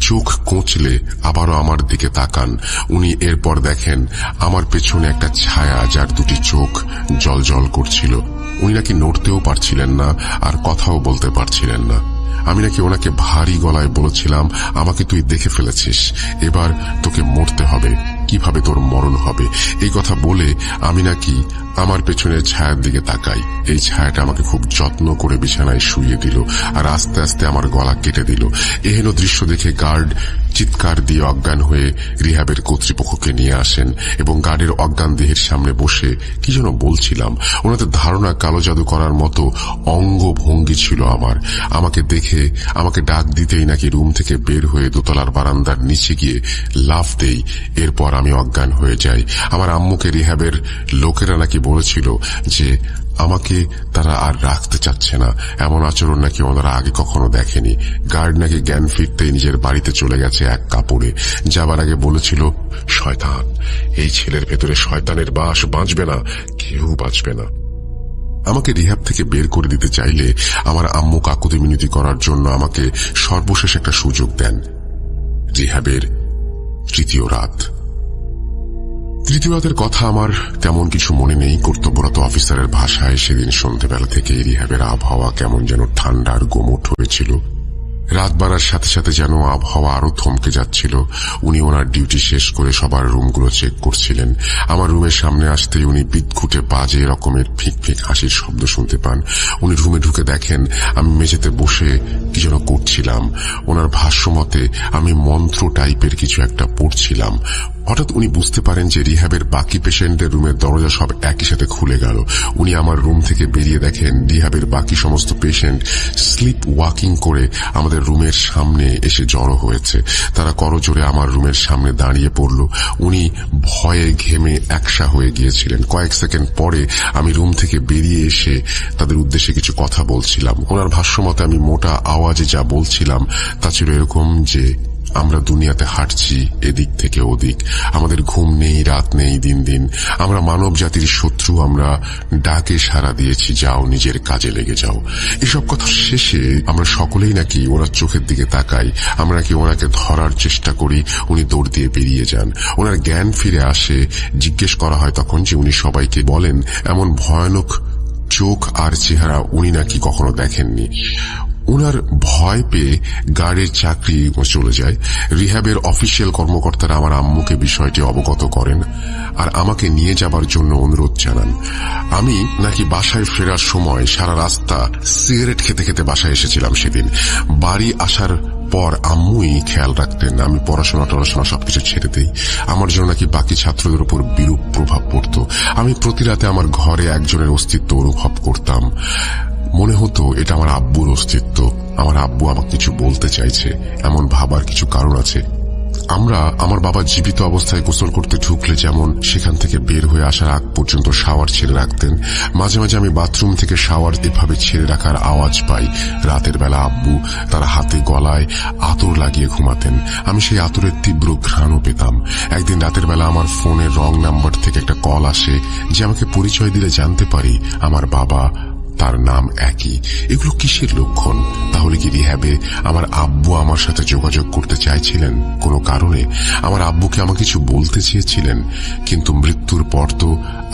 চোখ কোঁচলে আবারও আমার দিকে তাকান। উনি এরপর দেখেন আমার পেছনে একটা ছায়া, যার দুটি চোখ জ্বলজ্বল করছিল। উনি নাকি নড়তেও পারছিলেন না, আর কথাও বলতে পারছিলেন না। আমি নাকি ওনাকে ভারী গলায় বলেছিলাম, আমাকে তুই দেখে ফেলেছিস, এবার তোকে মরতে হবে, কিভাবে তোর মরণ হবে। এই কথা বলে আমি নাকি আমার পেছনের ছায়ার দিকে তাকাই। এই ছায়াটা আমাকে খুব যত্ন করে বিছানায় শুইয়ে দিল, আর আস্তে আস্তে আমার গলা কেটে দিল। এহেন দৃশ্য দেখে গার্ড চিৎকার দিয়ে অজ্ঞান হয়ে রিহ্যাবের কর্তৃপক্ষকে নিয়ে আসেন, এবং গার্ডের অজ্ঞান দেহের সামনে বসে কি যেন বলছিলাম। ওনাদের ধারণা কালো জাদু করার মতো অঙ্গভঙ্গি ছিল আমার। আমাকে দেখে আমাকে ডাক দিতেই নাকি রুম থেকে বের হয়ে দোতলার বারান্দার নিচে গিয়ে লাফ দেই। এরপর আমি অজ্ঞান হয়ে যাই। আমার আম্মুকে রিহ্যাবের লোকেরা নাকি বলেছিল যে আমাকে তারা আর রাখতে চাচ্ছে না। এমন আচরণ নাকি ওনারা আগে কখনো দেখেনি। গার্ড নাকি জ্ঞান ফিরতেই নিজের বাড়িতে চলে গেছে এক কাপড়ে। যাবার আগে বলেছিল, শয়তান, এই ছেলের ভেতরে শয়তানের বাস, বাঁচবে না, কেউ বাঁচবে না। আমাকে রিহ্যাব থেকে বের করে দিতে চাইলে আমার আম্মু কাকুতি মিনতি করার জন্য আমাকে সর্বশেষ একটা সুযোগ দেন। রিহ্যাবের তৃতীয় রাত। তৃতীয় রাতের কথা আমার তেমন কিছু মনে নেই। কর্তব্যরত অফিসারের ভাষায় সেদিন সন্ধ্যেবেলা থেকে রিহ্যাবের আবহাওয়া কেমন যেন ঠান্ডা আর গোমট হয়েছিল। রাত বাড়ার সাথে সাথে যেন আবহাওয়া আরো থমকে যাচ্ছিল। উনি ওনার ডিউটি শেষ করে সবার রুমগুলো চেক করছিলেন। আমার রুমের সামনে আসতেই উনি বিদঘুটে বাজে রকমের ফিক ফিক হাসির শব্দ শুনতে পান। উনি রুমে ঢুকে দেখেন আমি মেঝেতে বসে কি যেন করছিলাম। ওনার ভাষ্য মতে আমি মন্ত্র টাইপের কিছু একটা পড়ছিলাম। হঠাৎ উনি বুঝতে পারেন যে রিহ্যাবের বাকি পেশেন্টের রুমের দরজা সব একই সাথে খুলে গেল। উনি আমার রুম থেকে বেরিয়ে দেখেন রিহ্যাবের বাকি সমস্ত পেশেন্ট স্লিপ ওয়াকিং করে আমাদের রুমের সামনে এসে জড়ো হয়েছে। তারা করজোরে আমার রুমের সামনে দাঁড়িয়ে পড়ল। উনি ভয়ে ঘেমে একসা হয়ে গিয়েছিলেন। কয়েক সেকেন্ড পরে আমি রুম থেকে বেরিয়ে এসে তাদের উদ্দেশ্যে কিছু কথা বলছিলাম। ওনার ভাষ্য মতে আমি মোটা আওয়াজে যা বলছিলাম তা ছিল এরকম যে, আমরা দুনিয়াতে হাঁটছি এদিক থেকে ওদিক, আমাদের ঘুম নেই, রাত নেই, দিন দিন আমরা মানব জাতির শত্রু। আমরা ডাকে সাড়া দিয়েছি, যাও নিজের কাজে লেগে যাও। এসব কথার শেষে আমরা সকলেই নাকি ওনার চোখের দিকে তাকাই, আমরা নাকি ওনাকে ধরার চেষ্টা করি, উনি দৌড় দিয়ে বেরিয়ে যান। ওনার জ্ঞান ফিরে আসে, জিজ্ঞেস করা হয় তখন যে উনি সবাইকে বলেন এমন ভয়ানক চোখ আর চেহারা উনি নাকি কখনো দেখেননি। উনার ভয় পেয়ে গার্ডের চাকরি চলে যায়। রিহ্যাবের অফিসিয়াল কর্মকর্তারা আমার আম্মুকে বিষয়টি অবগত করেন আর আমাকে নিয়ে যাবার জন্য অনুরোধ জানান। আমি নাকি বাসায় ফেরার সময় সারা রাস্তা সিগারেট খেতে খেতে বাসায় এসেছিলাম সেদিন। বাড়ি আসার পর আম্মুই খেয়াল রাখতেন আমি পড়াশোনা সবকিছু ছেড়ে দেই। আমার জন্য নাকি বাকি ছাত্রদের উপর বিরূপ প্রভাব পড়ত। আমি প্রতি রাতে আমার ঘরে একজনের অস্তিত্ব অনুভব করতাম। মনে হতো এটা আমার আব্বুর অস্তিত্ব, আমার আব্বু আমাকে কিছু বলতে চাইছে। এমন ভাবার কিছু কারণ আছে। আমার বাবা জীবিত অবস্থায় গোসল করতে ঢুকলে যেমন সেখান থেকে বের হয়ে আসার আগ পর্যন্ত শাওয়ার ছেড়ে রাখতেন, মাঝে মাঝে আমি বাথরুম থেকে শাওয়ার এভাবে ছেড়ে রাখার আওয়াজ পাই। রাতের বেলা আব্বু তার হাতে গলায় আতর লাগিয়ে ঘুমাতেন, আমি সেই আতরের তীব্র ঘ্রাণও পেতাম। একদিন রাতের বেলা আমার ফোনের রং নাম্বার থেকে একটা কল আসে যে আমাকে পরিচয় দিলে জানতে পারি আমার বাবা, তার নাম একই। এগুলো কিসের লক্ষণ? তাহলে কি রিহ্যাবে আমার আব্বু আমার সাথে যোগাযোগ করতে চাইছিলেন কোনো কারণে? আমার আব্বুকে আমাকে কিছু বলতে চেয়েছিলেন, কিন্তু মৃত্যুর পর তো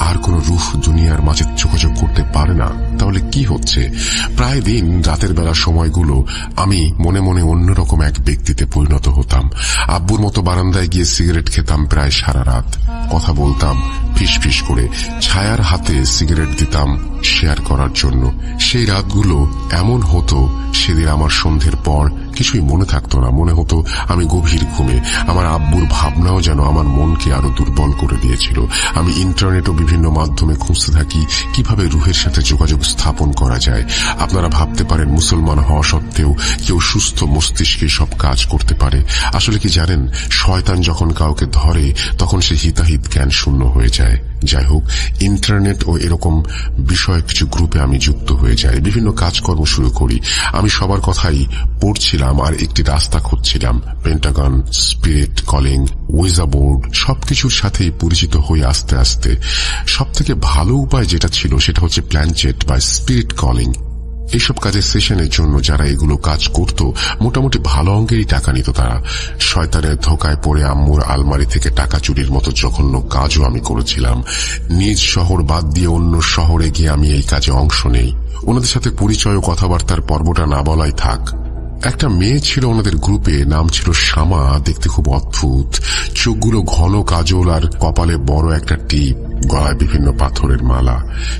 আর কোনো রূহ দুনিয়ার মাঝে যোগাযোগ করতে পারে না। তাহলে কি হচ্ছে? প্রায় দিন রাতের বেলা সময়গুলো আমি মনে মনে অন্যরকম এক ব্যক্তিতে পরিণত হতাম। আব্বুর মতো বারান্দায় গিয়ে সিগারেট খেতাম প্রায় সারা রাত, কথা বলতাম ফিস ফিস করে, ছায়ার হাতে সিগারেট দিতাম শেয়ার করার জন্য। সেই রাতগুলো এমন হতো সেদিন আমার সন্ধ্যের পর কিছুই মনে থাকতো না, মনে হতো আমি গভীর ঘুমে। আমার আব্বুর ভাবনাও যেন আমার মনকে আরো দুর্বল করে দিয়েছিল। আমি ইন্টারনেট ও বিভিন্ন মাধ্যমে খুঁজতে থাকি কিভাবে রুহের সাথে যোগাযোগ স্থাপন করা যায়। আপনারা ভাবতে পারেন মুসলমান হওয়া সত্ত্বেও কেউ সুস্থ মস্তিষ্কে সব কাজ করতে পারে। আসলে কি জানেন, শয়তান যখন কাউকে ধরে তখন সে হিতাহিত জ্ঞান শূন্য হয়ে যায়। যাই হোক, ইন্টারনেট ও এরকম বিষয় কিছু গ্রুপে আমি যুক্ত হয়ে যাই, বিভিন্ন কাজকর্ম শুরু করি। আমি সবার কথাই পড়ছিলাম আর একটি রাস্তা খুঁজছিলাম। পেন্টাগন, স্পিরিট কলিং, ওয়েজা বোর্ড সবকিছুর সাথেই পরিচিত হয়ে আস্তে আস্তে সব থেকে ভালো উপায় যেটা ছিল সেটা হচ্ছে প্ল্যানচেট বা স্পিরিট কলিং। এইসব কাজের সেশনের জন্য যারা এগুলো কাজ করত মোটামুটি ভালো অঙ্কেরই টাকা নিত তারা। শয়তানের ধোকায় পড়ে আম্মুর আলমারি থেকে টাকা চুরির মতো জঘন্য কাজও আমি করেছিলাম। নিজ শহর বাদ দিয়ে অন্য শহরে গিয়ে আমি এই কাজে অংশ নেই। ওনাদের সাথে পরিচয় ও কথাবার্তার পর্বটা না বলাই থাক। একটা মেয়ে ছিল ওনাদের গ্রুপে, নাম ছিল শামা। দেখতে খুব অদ্ভুত, চোখগুলো ঘন কাজল আর কপালে বড় একটা টিপ, গলায় বিভিন্ন পাথরের মালা।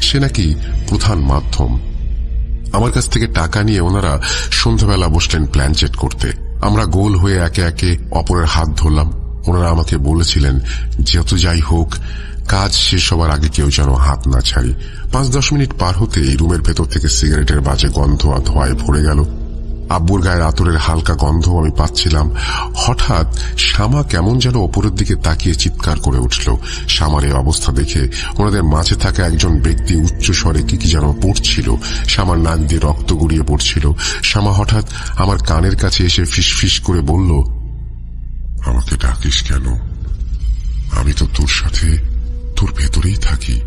সে নাকি প্রধান মাধ্যম। আমার কাছ থেকে টাকা নিয়ে ওনারা সন্ধ্যাবেলা বসলেন প্ল্যানচেট করতে। আমরা গোল হয়ে একে একে অপরের হাত ধরলাম। ওনারা আমাকে বলেছিলেন যত যাই হোক কাজ শেষ হবার আগে কেউ যেন হাত না ছাড়ি। 5-10 মিনিট পার হতে এই রুমের ভেতর থেকে সিগারেটের বাজে গন্ধ আর ধোঁয়ায় ভরে গেল। আব্বুর গায়ের আতরের হালকা গন্ধ আমি পাচ্ছিলাম। হঠাৎ শামা কেমন যেন ওপরের দিকে তাকিয়ে চিৎকার করে উঠল। শামার এই অবস্থা দেখে ওনাদের মাঝে থাকা একজন ব্যক্তি উচ্চ স্বরে কি যেন পড়ছিল। শামার নাক দিয়ে রক্ত গড়িয়ে পড়ছিল। শামা হঠাৎ আমার কানের কাছে এসে ফিসফিস করে বলল, আমাকে ডাকিস কেন? আমি তো তোর সাথে তোর ভেতরেই থাকি।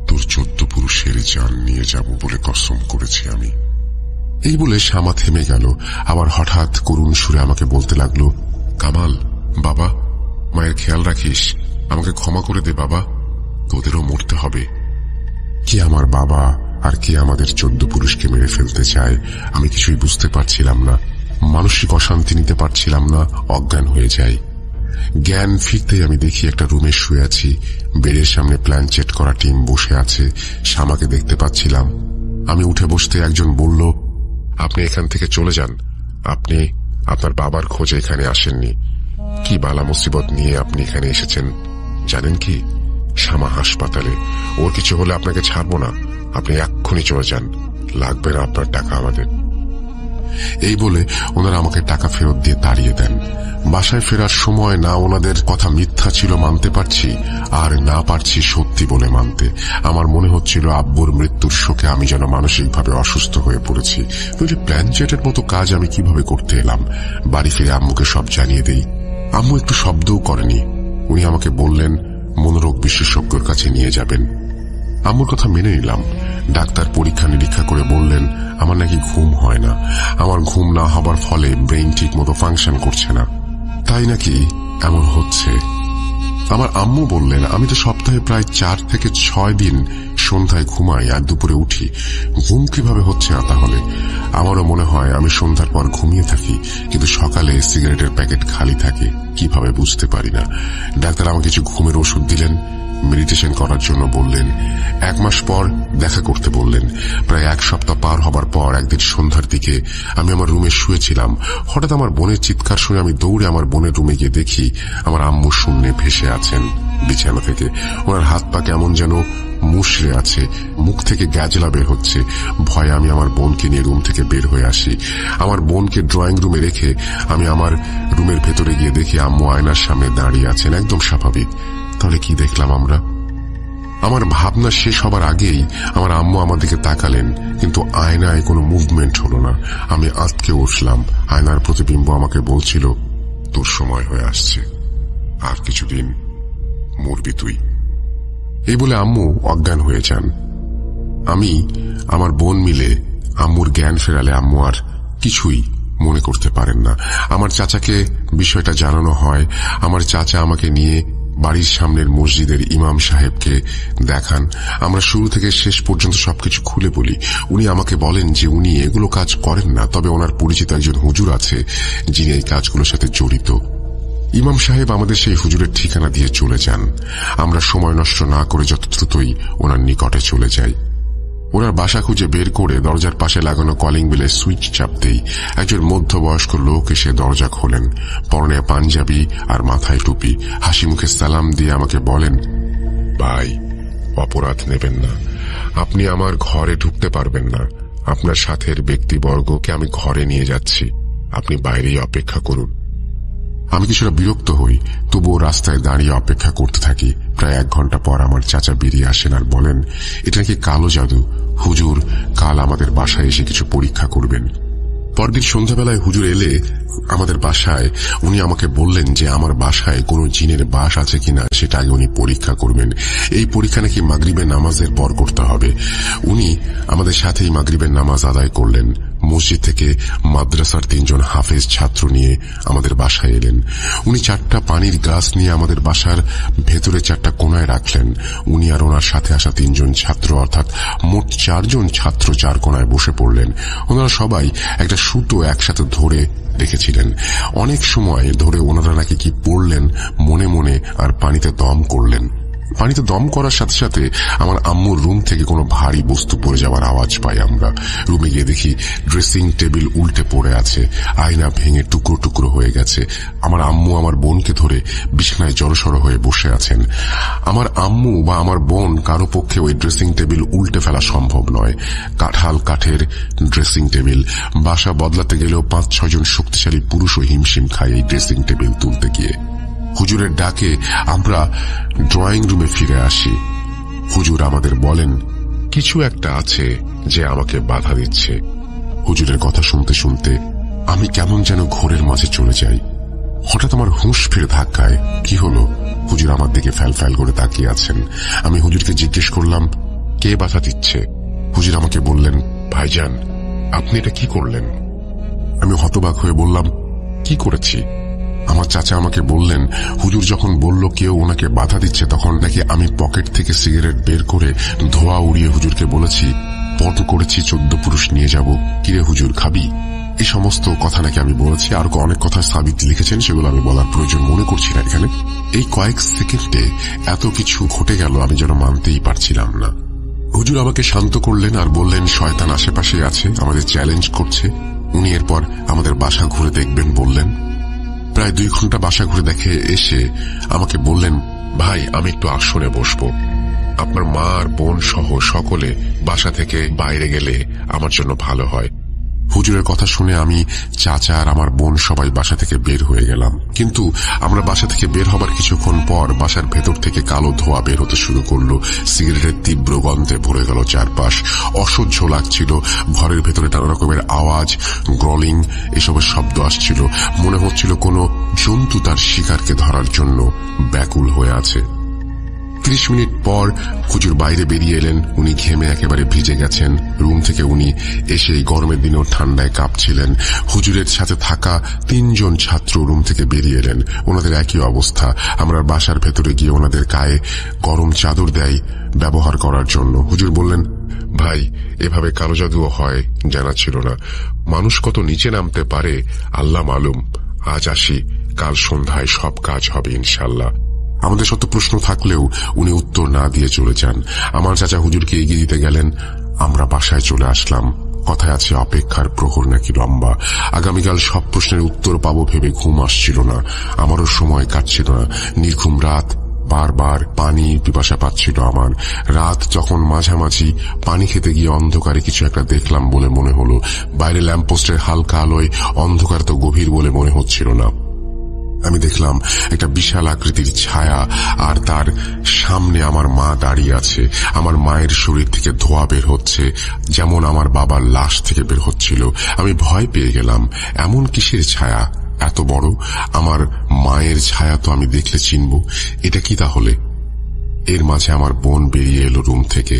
তোর 14 পুরুষের জান নিয়ে যাব বলে কসম করেছি আমি। এই বলে শামা থেমে গেল। আবার হঠাৎ করুণ সুরে আমাকে বলতে লাগলো, কামাল বাবা, মায়ের খেয়াল রাখিস, আমাকে ক্ষমা করে দে বাবা, তোদেরও মরতে হবে। কি আমার বাবা আর কি আমাদের 14 পুরুষকে মেরে ফেলতে চায় আমি কিছুই বুঝতে পারছিলাম না। মানসিক অশান্তি নিতে পারছিলাম না, অজ্ঞান হয়ে যাই। জ্ঞান ফিরতেই আমি দেখি একটা রুমে শুয়ে আছি। বেডের সামনে প্ল্যানচেট করা টিম বসে আছে। শামাকে দেখতে পাচ্ছিলাম। আমি উঠে বসতে একজন বলল, আপনি এখান থেকে চলে যান, আপনি আপনার বাবার খোঁজে এখানে আসেননি। কি বালা মুসিবত নিয়ে আপনি এখানে এসেছেন জানেন কি? শামা হাসপাতালে, ওর কিছু হলে আপনাকে ছাড়বো না, আপনি এক্ষুনি চলে যান, লাগবে না আপনার টাকা আমাদের। এই বলে ওনারা আমাকে টাকা ফেরত দিয়ে তাড়িয়ে দেন। বাসায় ফেরার সময় না ওনাদের কথা মিথ্যা ছিল মানতে পারছি, আর না পারছি সত্যি বলে মানতে। আমার মনে হচ্ছিল আব্বুর মৃত্যুর শোকে আমি যেন মানসিকভাবে অসুস্থ হয়ে পড়েছি। নইলে প্ল্যানচেটের মতো কাজ আমি কিভাবে করতে এলাম? বাড়ি ফিরে আম্মুকে সব জানিয়ে দেই। আম্মু একটু শব্দও করেনি। উনি আমাকে বললেন মনোরোগ বিশেষজ্ঞর কাছে নিয়ে যাবেন। আম্মুর কথা মেনে নিলাম। ডাক্তার পরীক্ষা নিরীক্ষা করে বললেন আমার নাকি ঘুম হয় না। আমার ঘুম না হবার ফলে ব্রেইন ঠিক মতো ফাংশন করছে না, তাই নাকি এমন হচ্ছে। আমার আম্মু বললেন আমি তো সপ্তাহে প্রায় 4 থেকে 6 দিন সন্ধ্যায় ঘুমাই আর দুপুরে উঠি, ঘুম কিভাবে হচ্ছে না তাহলে? আমারও মনে হয় আমি সন্ধ্যার পর ঘুমিয়ে থাকি, কিন্তু সকালে সিগারেটের প্যাকেট খালি থাকে, কিভাবে বুঝতে পারি না। ডাক্তার আমাকে কিছু ঘুমের ওষুধ দিলেন, মেডিটেশন করার জন্য বললেন। 1 মাস পর দেখা করতে বললেন। প্রায় 1 সপ্তাহ পার হবার পর একদিন সন্ধ্যার দিকে আমি আমার রুমে শুয়েছিলাম। হঠাৎ আমার বোনের চিৎকার শুনে আমি দৌড়ে আমার বোনের রুমে গিয়ে দেখি আমার আম্মু শূন্যে ভেসে আছেন বিছানা থেকে। ওনার হাত পা কেমন যেন মুষড়ে আছে, মুখ থেকে গ্যাজলা বের হচ্ছে। ভয়ে আমি আমার বোনকে নিয়ে রুম থেকে বের হয়ে আসি। আমার বোনকে ড্রয়িং রুমে রেখে আমি আমার রুমের ভেতরে গিয়ে দেখি আম্মু আয়নার সামনে দাঁড়িয়ে আছেন, একদম স্বাভাবিক। তাহলে কি দেখলাম আমরা? আমার ভাবনা শেষ হবার আগেই আমার আম্মু আমার দিকে তাকালেন, কিন্তু আয়নায় কোনো মুভমেন্ট হলো না। আমি আঁতকে উঠলাম। আয়নার প্রতিবিম্ব আমাকে বলছিল তোর সময় হয়ে আসছে, আর কিছুদিন মরবি তুই। এই বলে আম্মু অজ্ঞান হয়ে যান। আমি আমার বোন মিলে আম্মুর জ্ঞান ফেরালে আম্মু আর কিছুই মনে করতে পারেন না। আমার চাচাকে বিষয়টা জানানো হয়। আমার চাচা আমাকে নিয়ে বাড়ির সামনের মসজিদের ইমাম সাহেবকে দেখান। আমরা শুরু থেকে শেষ পর্যন্ত সবকিছু খুলে বলি। উনি আমাকে বলেন যে উনি এগুলো কাজ করেন না, তবে ওনার পরিচিত একজন হুজুর আছে যিনি এই কাজগুলোর সাথে জড়িত। ইমাম সাহেব আমাদের সেই হুজুরের ঠিকানা দিয়ে চলে যান। আমরা সময় নষ্ট না করে যত দ্রুতই ওনার নিকটে চলে যাই। ওনার বাসা খুঁজে বের করে দরজার পাশে লাগানো কলিং বেলে সুইচ চাপতেই একজন মধ্যবয়স্ক লোক এসে দরজা খোলেন। পরনে পাঞ্জাবি আর মাথায় টুপি, হাসি মুখে সালাম দিয়ে আমাকে বলেন, ভাই অপরাধ নেবেন না, আপনি আমার ঘরে ঢুকতে পারবেন না। আপনার সাথের ব্যক্তিবর্গকে আমি ঘরে নিয়ে যাচ্ছি, আপনি বাইরেই অপেক্ষা করুন। আমি কিছুটা বিরক্ত হই, তবুও রাস্তায় দাঁড়িয়ে অপেক্ষা করতে থাকি। প্রায় 1 ঘন্টা পর আমার চাচা বেরিয়ে আসেন আর বলেন এটা নাকি কালো জাদু, হুজুর কাল আমাদের বাসায় এসে কিছু পরীক্ষা করবেন। পরদিন সন্ধ্যাবেলায় হুজুর এলে আমাদের বাসায় উনি আমাকে বললেন যে আমার বাসায় কোনো জিনের বাস আছে কিনা সেটা আগে উনি পরীক্ষা করবেন। এই পরীক্ষা নাকি মাগরিবের নামাজের পর করতে হবে। উনি আমাদের সাথেই মাগরিবের নামাজ আদায় করলেন। মসজিদ থেকে মাদ্রাসার 3 জন হাফেজ ছাত্র নিয়ে আমাদের বাসায় এলেন। উনি 4টা পানির গ্লাস নিয়ে আমাদের বাসার ভেতরে 4টা কোনায় রাখলেন। উনি আর ওনার সাথে আসা 3 জন ছাত্র, অর্থাৎ মোট 4 জন ছাত্র 4 কোনায় বসে পড়লেন। ওনারা সবাই একটা সুতো একসাথে ধরে রেখেছিলেন। অনেক সময় ধরে ওনারা নাকি কি পড়লেন মনে মনে আর পানিতে দম করলেন। পানিতে দম করার সাথে সাথে আমার আম্মুর রুম থেকে কোনো ভারী বস্তু পড়ে যাওয়ার আওয়াজ পাই আমরা। রুমে গিয়ে দেখি ড্রেসিং টেবিল উল্টে পড়ে আছে, আয়না ভেঙে টুকরো টুকরো হয়ে গেছে। আমার আম্মু আমার বোনকে ধরে বিছানায় জড়সড় হয়ে বসে আছেন। আমার আম্মু বা আমার বোন কারো পক্ষে ওই ড্রেসিং টেবিল উল্টে ফেলা সম্ভব নয়। কাঁঠাল কাঠের ড্রেসিং টেবিল, বাসা বদলাতে গেলেও 5-6 জন শক্তিশালী পুরুষও হিমশিম খায় এই ড্রেসিং টেবিল তুলতে গিয়ে। হুজুরের ডাকে আমরা ড্রয়িং রুমে ফিরে আসি। হুজুর আমাদের বলেন কিছু একটা আছে যে আমাকে বাধা দিচ্ছে। হুজুরের কথা শুনতে শুনতে আমি কেমন যেন ঘোরের মাঝে চলে যাই। হঠাৎ আমার হুঁশ ফিরে ধাক্কায়। কি হলো? হুজুর আমার দিকে ফ্যাল ফ্যাল করে তাকিয়ে আছেন। আমি হুজুরকে জিজ্ঞেস করলাম কে বাধা দিচ্ছে? হুজুর আমাকে বললেন, ভাইজান আপনি এটা কি করলেন? আমি হতবাক হয়ে বললাম, কি করেছি? আমার চাচা আমাকে বললেন হুজুর যখন বলল কেউ ওনাকে বাধা দিচ্ছে, তখন নাকি আমি পকেট থেকে সিগারেট বের করে ধোঁয়া উড়িয়ে হুজুরকে বলেছি পণ করেছি 14 পুরুষ নিয়ে যাব, কিরে হুজুর খাবি? এই সমস্ত কথা নাকি আমি বলেছি। আর অনেক কথা সাবিত লিখেছেন, সেগুলো আমি বলার প্রয়োজন মনে করছি না এখানে। এই কয়েক সেকেন্ডে এত কিছু ঘটে গেল আমি যেন মানতেই পারছিলাম না। হুজুর আমাকে শান্ত করলেন আর বললেন শয়তান আশেপাশে আছে, আমাদের চ্যালেঞ্জ করছে। উনি এরপর আমাদের বাসা ঘুরে দেখবেন বললেন। প্রায় 2 ঘন্টা বাসা ঘুরে দেখে এসে আমাকে বললেন, ভাই আমি একটু আসনে বসবো, আপনার মা আর বোন সহ সকলে বাসা থেকে বাইরে গেলে আমার জন্য ভালো হয়। হুজুরের কথা শুনে আমি, চাচা আর আমার বোন সবাই বাসা থেকে বের হয়ে গেলাম। কিন্তু আমরা বাসা থেকে বের হবার কিছুক্ষণ পর বাসার ভেতর থেকে কালো ধোঁয়া বের হতে শুরু করলো। সিগারেটের তীব্র গন্ধে ভরে গেল চারপাশ। অসহ্য লাগছিল। ঘরের ভেতরে নানা রকমের আওয়াজ, গ্রলিং এসবের শব্দ আসছিল। মনে হচ্ছিল কোনো জন্তু তার শিকারকে ধরার জন্য ব্যাকুল হয়ে আছে। 30 মিনিট পর হুজুর বাইরে বেরিয়ে এলেন। উনি ঘেমে একেবারে ভিজে গেছেন। রুম থেকে উনি এসে এই গরমের দিনেও ঠান্ডায় কাঁপছিলেন। হুজুরের সাথে থাকা 3 জন ছাত্র রুম থেকে বেরিয়ে এলেন। ওনাদের একই অবস্থা। আমরা বাসার ভেতরে গিয়ে ওনাদের গায়ে গরম চাদর দেয় ব্যবহার করার জন্য। হুজুর বললেন, ভাই, এভাবে কালো জাদুও হয় জানা ছিল না। মানুষ কত নিচে নামতে পারে আল্লাহ মালুম। আজ আসি, কাল সন্ধ্যায় সব কাজ হবে ইনশাল্লাহ। আমাদের শত প্রশ্ন থাকলেও উনি উত্তর না দিয়ে চলে যান। আমার চাচা হুজুরকে এগিয়ে দিতে গেলেন। আমরা বাসায় চলে আসলাম। কথায় আছে, অপেক্ষার প্রহর নাকি লম্বা। আগামীকাল সব প্রশ্নের উত্তর পাবো ভেবে ঘুম আসছিল না। আমারও সময় কাটছিল না। নির্ঘুম রাত, বারবার পানি পিপাসা পাচ্ছিল আমার। রাত যখন মাঝামাঝি, পানি খেতে গিয়ে অন্ধকারে কিছু একটা দেখলাম বলে মনে হলো। বাইরে ল্যাম্পপোস্টের হালকা আলোয় অন্ধকার তো গভীর বলে মনে হচ্ছিল না। আমি দেখলাম একটা বিশাল আকৃতির ছায়া, আর তার সামনে আমার মা দাঁড়িয়ে আছে। আমার মায়ের শরীর থেকে ধোঁয়া বের হচ্ছে, যেমন আমার বাবার লাশ থেকে বের হচ্ছিল। আমি ভয় পেয়ে গেলাম। এমন কিসের ছায়া এত বড়? আমার মায়ের ছায়া তো আমি দেখলে চিনব। এটা কি তাহলে? এর মাঝে আমার বোন বেরিয়ে এলো রুম থেকে।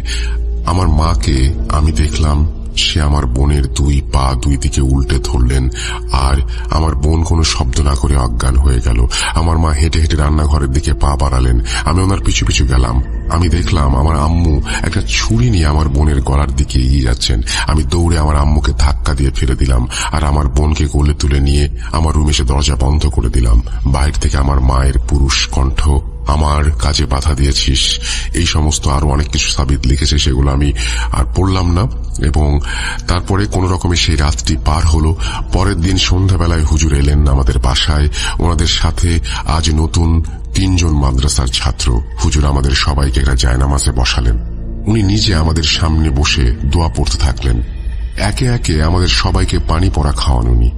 আমার মাকে আমি দেখলাম সে আমার বোনের 2 পা 2 দিকে উল্টে ধরলেন, আর আমার বোন কোনো শব্দ না করে অজ্ঞান হয়ে গেল। আমার মা হেঁটে হেঁটে রান্নাঘরের দিকে পা বাড়ালেন। আমি ওনার পিছু পিছু গেলাম। আমি দেখলাম আমার আম্মু একটা ছুরি নিয়ে আমার বোনের গলার দিকে এগিয়ে যাচ্ছেন। আমি দৌড়ে আমার আম্মুকে ধাক্কা দিয়ে ফেলে দিলাম, আর আমার বোনকে কোলে তুলে নিয়ে আমার রুমে এসে দরজা বন্ধ করে দিলাম। বাইরে থেকে আমার মায়ের পুরুষ কণ্ঠ, আমার কাজে বাধা দিয়েছিস, এই সমস্ত আরো অনেক কিছু সাবিত লিখেছে। সেগুলো আমি আর পড়লাম না। এবং তারপরে কোন রকমে সেই রাতটি পার হলো। পরের দিন সন্ধ্যাবেলায় হুজুর এলেন আমাদের বাসায়। ওনাদের সাথে আজ নতুন 3 জন মাদ্রাসার ছাত্র। হুজুর আমাদের সবাইকে একটা জায়নামাজে বসালেন। উনি নিজে আমাদের সামনে বসে দোয়া পড়তে থাকলেন। একে একে আমাদের সবাইকে পানি পড়া খাওয়ান উনি।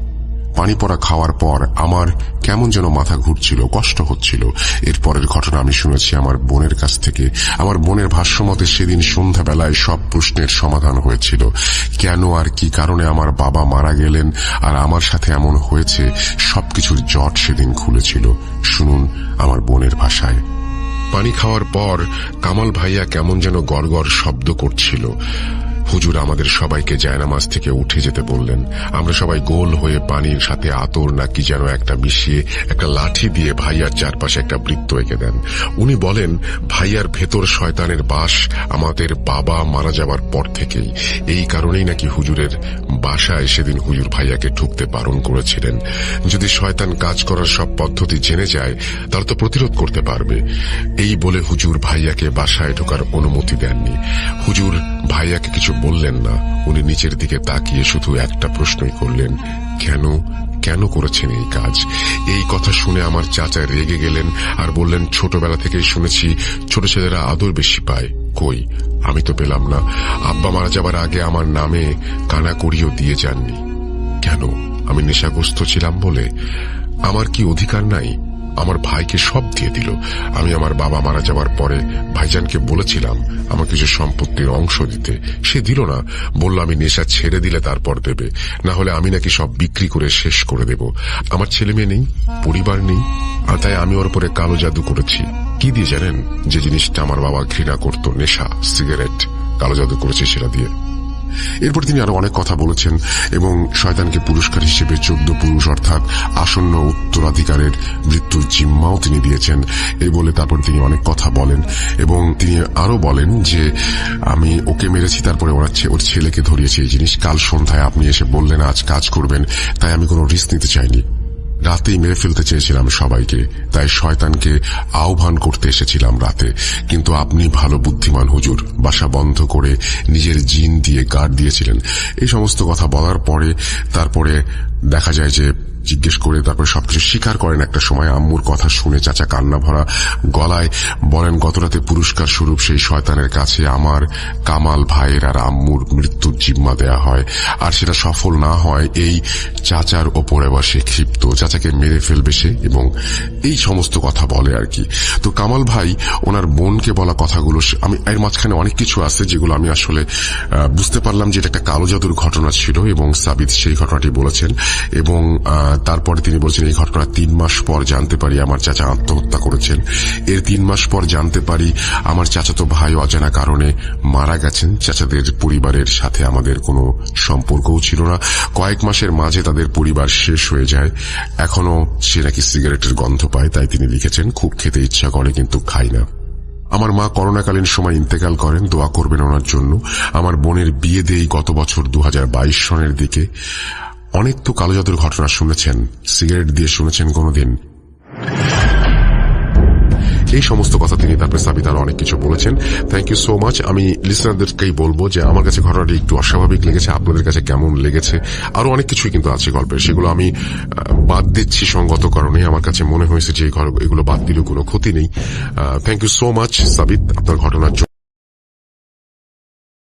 পানি পড়া খাওয়ার পর আমার কেমন যেন মাথা ঘুরছিল, কষ্ট হচ্ছিল। এরপরের ঘটনা আমি শুনেছি আমার বোনের কাছ থেকে। আমার বোনের ভাষ্যমতে সেদিন সন্ধ্যাবেলায় সব প্রশ্নের সমাধান হয়েছিল। কেন আর কি কারণে আমার বাবা মারা গেলেন আর আমার সাথে এমন হয়েছে, সবকিছুর জট সেদিন খুলেছিল। শুনুন আমার বোনের ভাষায়। পানি খাওয়ার পর কামাল ভাইয়া কেমন যেন গড়গড় শব্দ করছিল। হুজুর আমাদের সবাইকে জায়নামাজ থেকে উঠে যেতে বললেন। আমরা সবাই গোল হয়ে পানির সাথে আতর না কি যেন একটা মিশিয়ে একটা লাঠি দিয়ে ভাইয়ার চারপাশে একটা বৃত্ত এঁকে দেন। উনি বলেন, ভাইয়ার ভেতর শয়তানের বাস আমাদের বাবা মারা যাওয়ার পর থেকেই। এই কারণেই নাকি হুজুরের বাসায় সেদিন হুজুর ভাইয়াকে ঢুকতে বারণ করেছিলেন। যদি শয়তান কাজ করার সব পদ্ধতি জেনে যায় তাহলে তো প্রতিরোধ করতে পারবে। এই বলে হুজুর ভাইয়াকে বাসায় ঢোকার অনুমতি দেননি। হুজুর ভাইয়াকে কিছু বললেন না। উনি নিচের দিকে তাকিয়ে শুধু একটা প্রশ্নই করলেন, কেন কেন করেছেন এই কাজ? এই কথা শুনে আমার চাচা রেগে গেলেন আর বললেন, ছোটবেলা থেকেই শুনেছি ছোট ছেলেরা আদর বেশি পায়। কই, আমি তো পেলাম না। আব্বা মারা যাবার আগে আমার নামে কানাকড়িও দিয়ে যাননি। কেন? আমি নেশাগ্রস্ত ছিলাম বলে? আমার কি অধিকার নাই? আমার ভাইকে সব দিয়ে দিল। আমি আমার বাবা মারা যাওয়ার পরে ভাইজানকে বলেছিলাম আমার কিছু সম্পত্তির অংশ দিতে, সে দিল না। বলল আমি নেশা ছেড়ে দিলে তারপর দেবে, না হলে আমি নাকি সব বিক্রি করে শেষ করে দেব। আমার ছেলে মেয়ে নেই, পরিবার নেই, আর তাই আমি ওর উপরে কালো জাদু করেছি। কি দিয়ে জানেন? যে জিনিসটা আমার বাবা ঘৃণা করত, নেশা, সিগারেট, কালো জাদু করেছি সেটা দিয়ে। এরপর তিনি আরো অনেক কথা বলেছেন এবং শয়তানকে পুরস্কার হিসেবে 14 পুরুষ অর্থাৎ আসন্ন উত্তরাধিকারের মৃত্যুর জিম্মাও তিনি দিয়েছেন। এই বলে তারপর তিনি অনেক কথা বলেন এবং তিনি আরো বলেন যে আমি ওকে মেরেছি, তারপরে ওর ছেলেকে ধরিয়েছি এই জিনিস। কাল সন্ধ্যায় আপনি এসে বললেন আজ কাজ করবেন, তাই আমি কোনো রিস্ক নিতে চাইনি। রাতেই মেরে ফেলতে চেয়েছিলাম সবাইকে, তাই শয়তানকে আহ্বান করতে এসেছিলাম রাতে। কিন্তু আপনি ভালো বুদ্ধিমান হুজুর, বাসা বন্ধ করে নিজের জিন দিয়ে গার্ড দিয়েছিলেন। এই সমস্ত কথা বলার পরে তারপরে দেখা যায় যে জিজ্ঞেস করে তারপর সবকিছু স্বীকার করেন। একটা সময় আম্মুর কথা শুনে চাচা কান্না ভরা গলায় বলেন গতরাতে পুরস্কার স্বরূপ সেই শয়তানের কাছে আমার, কামাল ভাইয়ের আর আম্মুর মৃত্যুর জিম্মা দেয়া হয়। আর সেটা সফল না হয় এই চাচার ওপরে বসে ক্ষিপ্ত, চাচাকে মেরে ফেলবে সে, এবং এই সমস্ত কথা বলে আর কি। তো কামাল ভাই ওনার বোনকে বলা কথাগুলো, আমি এর মাঝখানে অনেক কিছু আছে যেগুলো আমি আসলে বুঝতে পারলাম যে এটা একটা কালো জাদুর ঘটনা ছিল, এবং সাবিত সেই ঘটনাটি বলেছেন। এবং তারপরে তিনি বলছেন এই ঘটনা 3 মাস পর জানতে পারি আমার চাচা আত্মহত্যা করেছেন। এর 3 মাস পর জানতে পারি আমার চাচাতো ভাই অজানা কারণে মারা গেছেন। চাচাদের পরিবারের সাথে আমাদের কোনো সম্পর্কও ছিল না। কয়েক মাসের মাঝে তাদের পরিবার শেষ হয়ে যায়। এখনো সে নাকি সিগারেটের গন্ধ পায়, তাই তিনি লিখেছেন খুব খেতে ইচ্ছা করে কিন্তু খাই না। আমার মা করোনাকালীন সময় ইন্তেকাল করেন, দোয়া করবেন ওনার জন্য। আমার বোনের বিয়ে দেই গত বছর 2022 সনের দিকে। অনেক তো কালো জাদুর ঘটনা শুনেছেন, সিগারেট দিয়ে শুনেছেন কোনোদিন? এই সমস্ত কথা তিনি তারপরে সাবিত আরো অনেক কিছু বলেছেন। Thank you so much. আমি লিসনারদেরকেই বলবো যে আমার কাছে ঘটনাটি একটু অস্বাভাবিক লেগেছে, আপনাদের কাছে কেমন লেগেছে? আরো অনেক কিছুই কিন্তু আছে গল্পের, সেগুলো আমি বাদ দিচ্ছি সঙ্গত কারণে। আমার কাছে মনে হয়েছে যে এগুলো বাদ দিলেও কোনো ক্ষতি নেই। থ্যাংক ইউ সো মাচ সাবিত আপনার ঘটনার জন্য।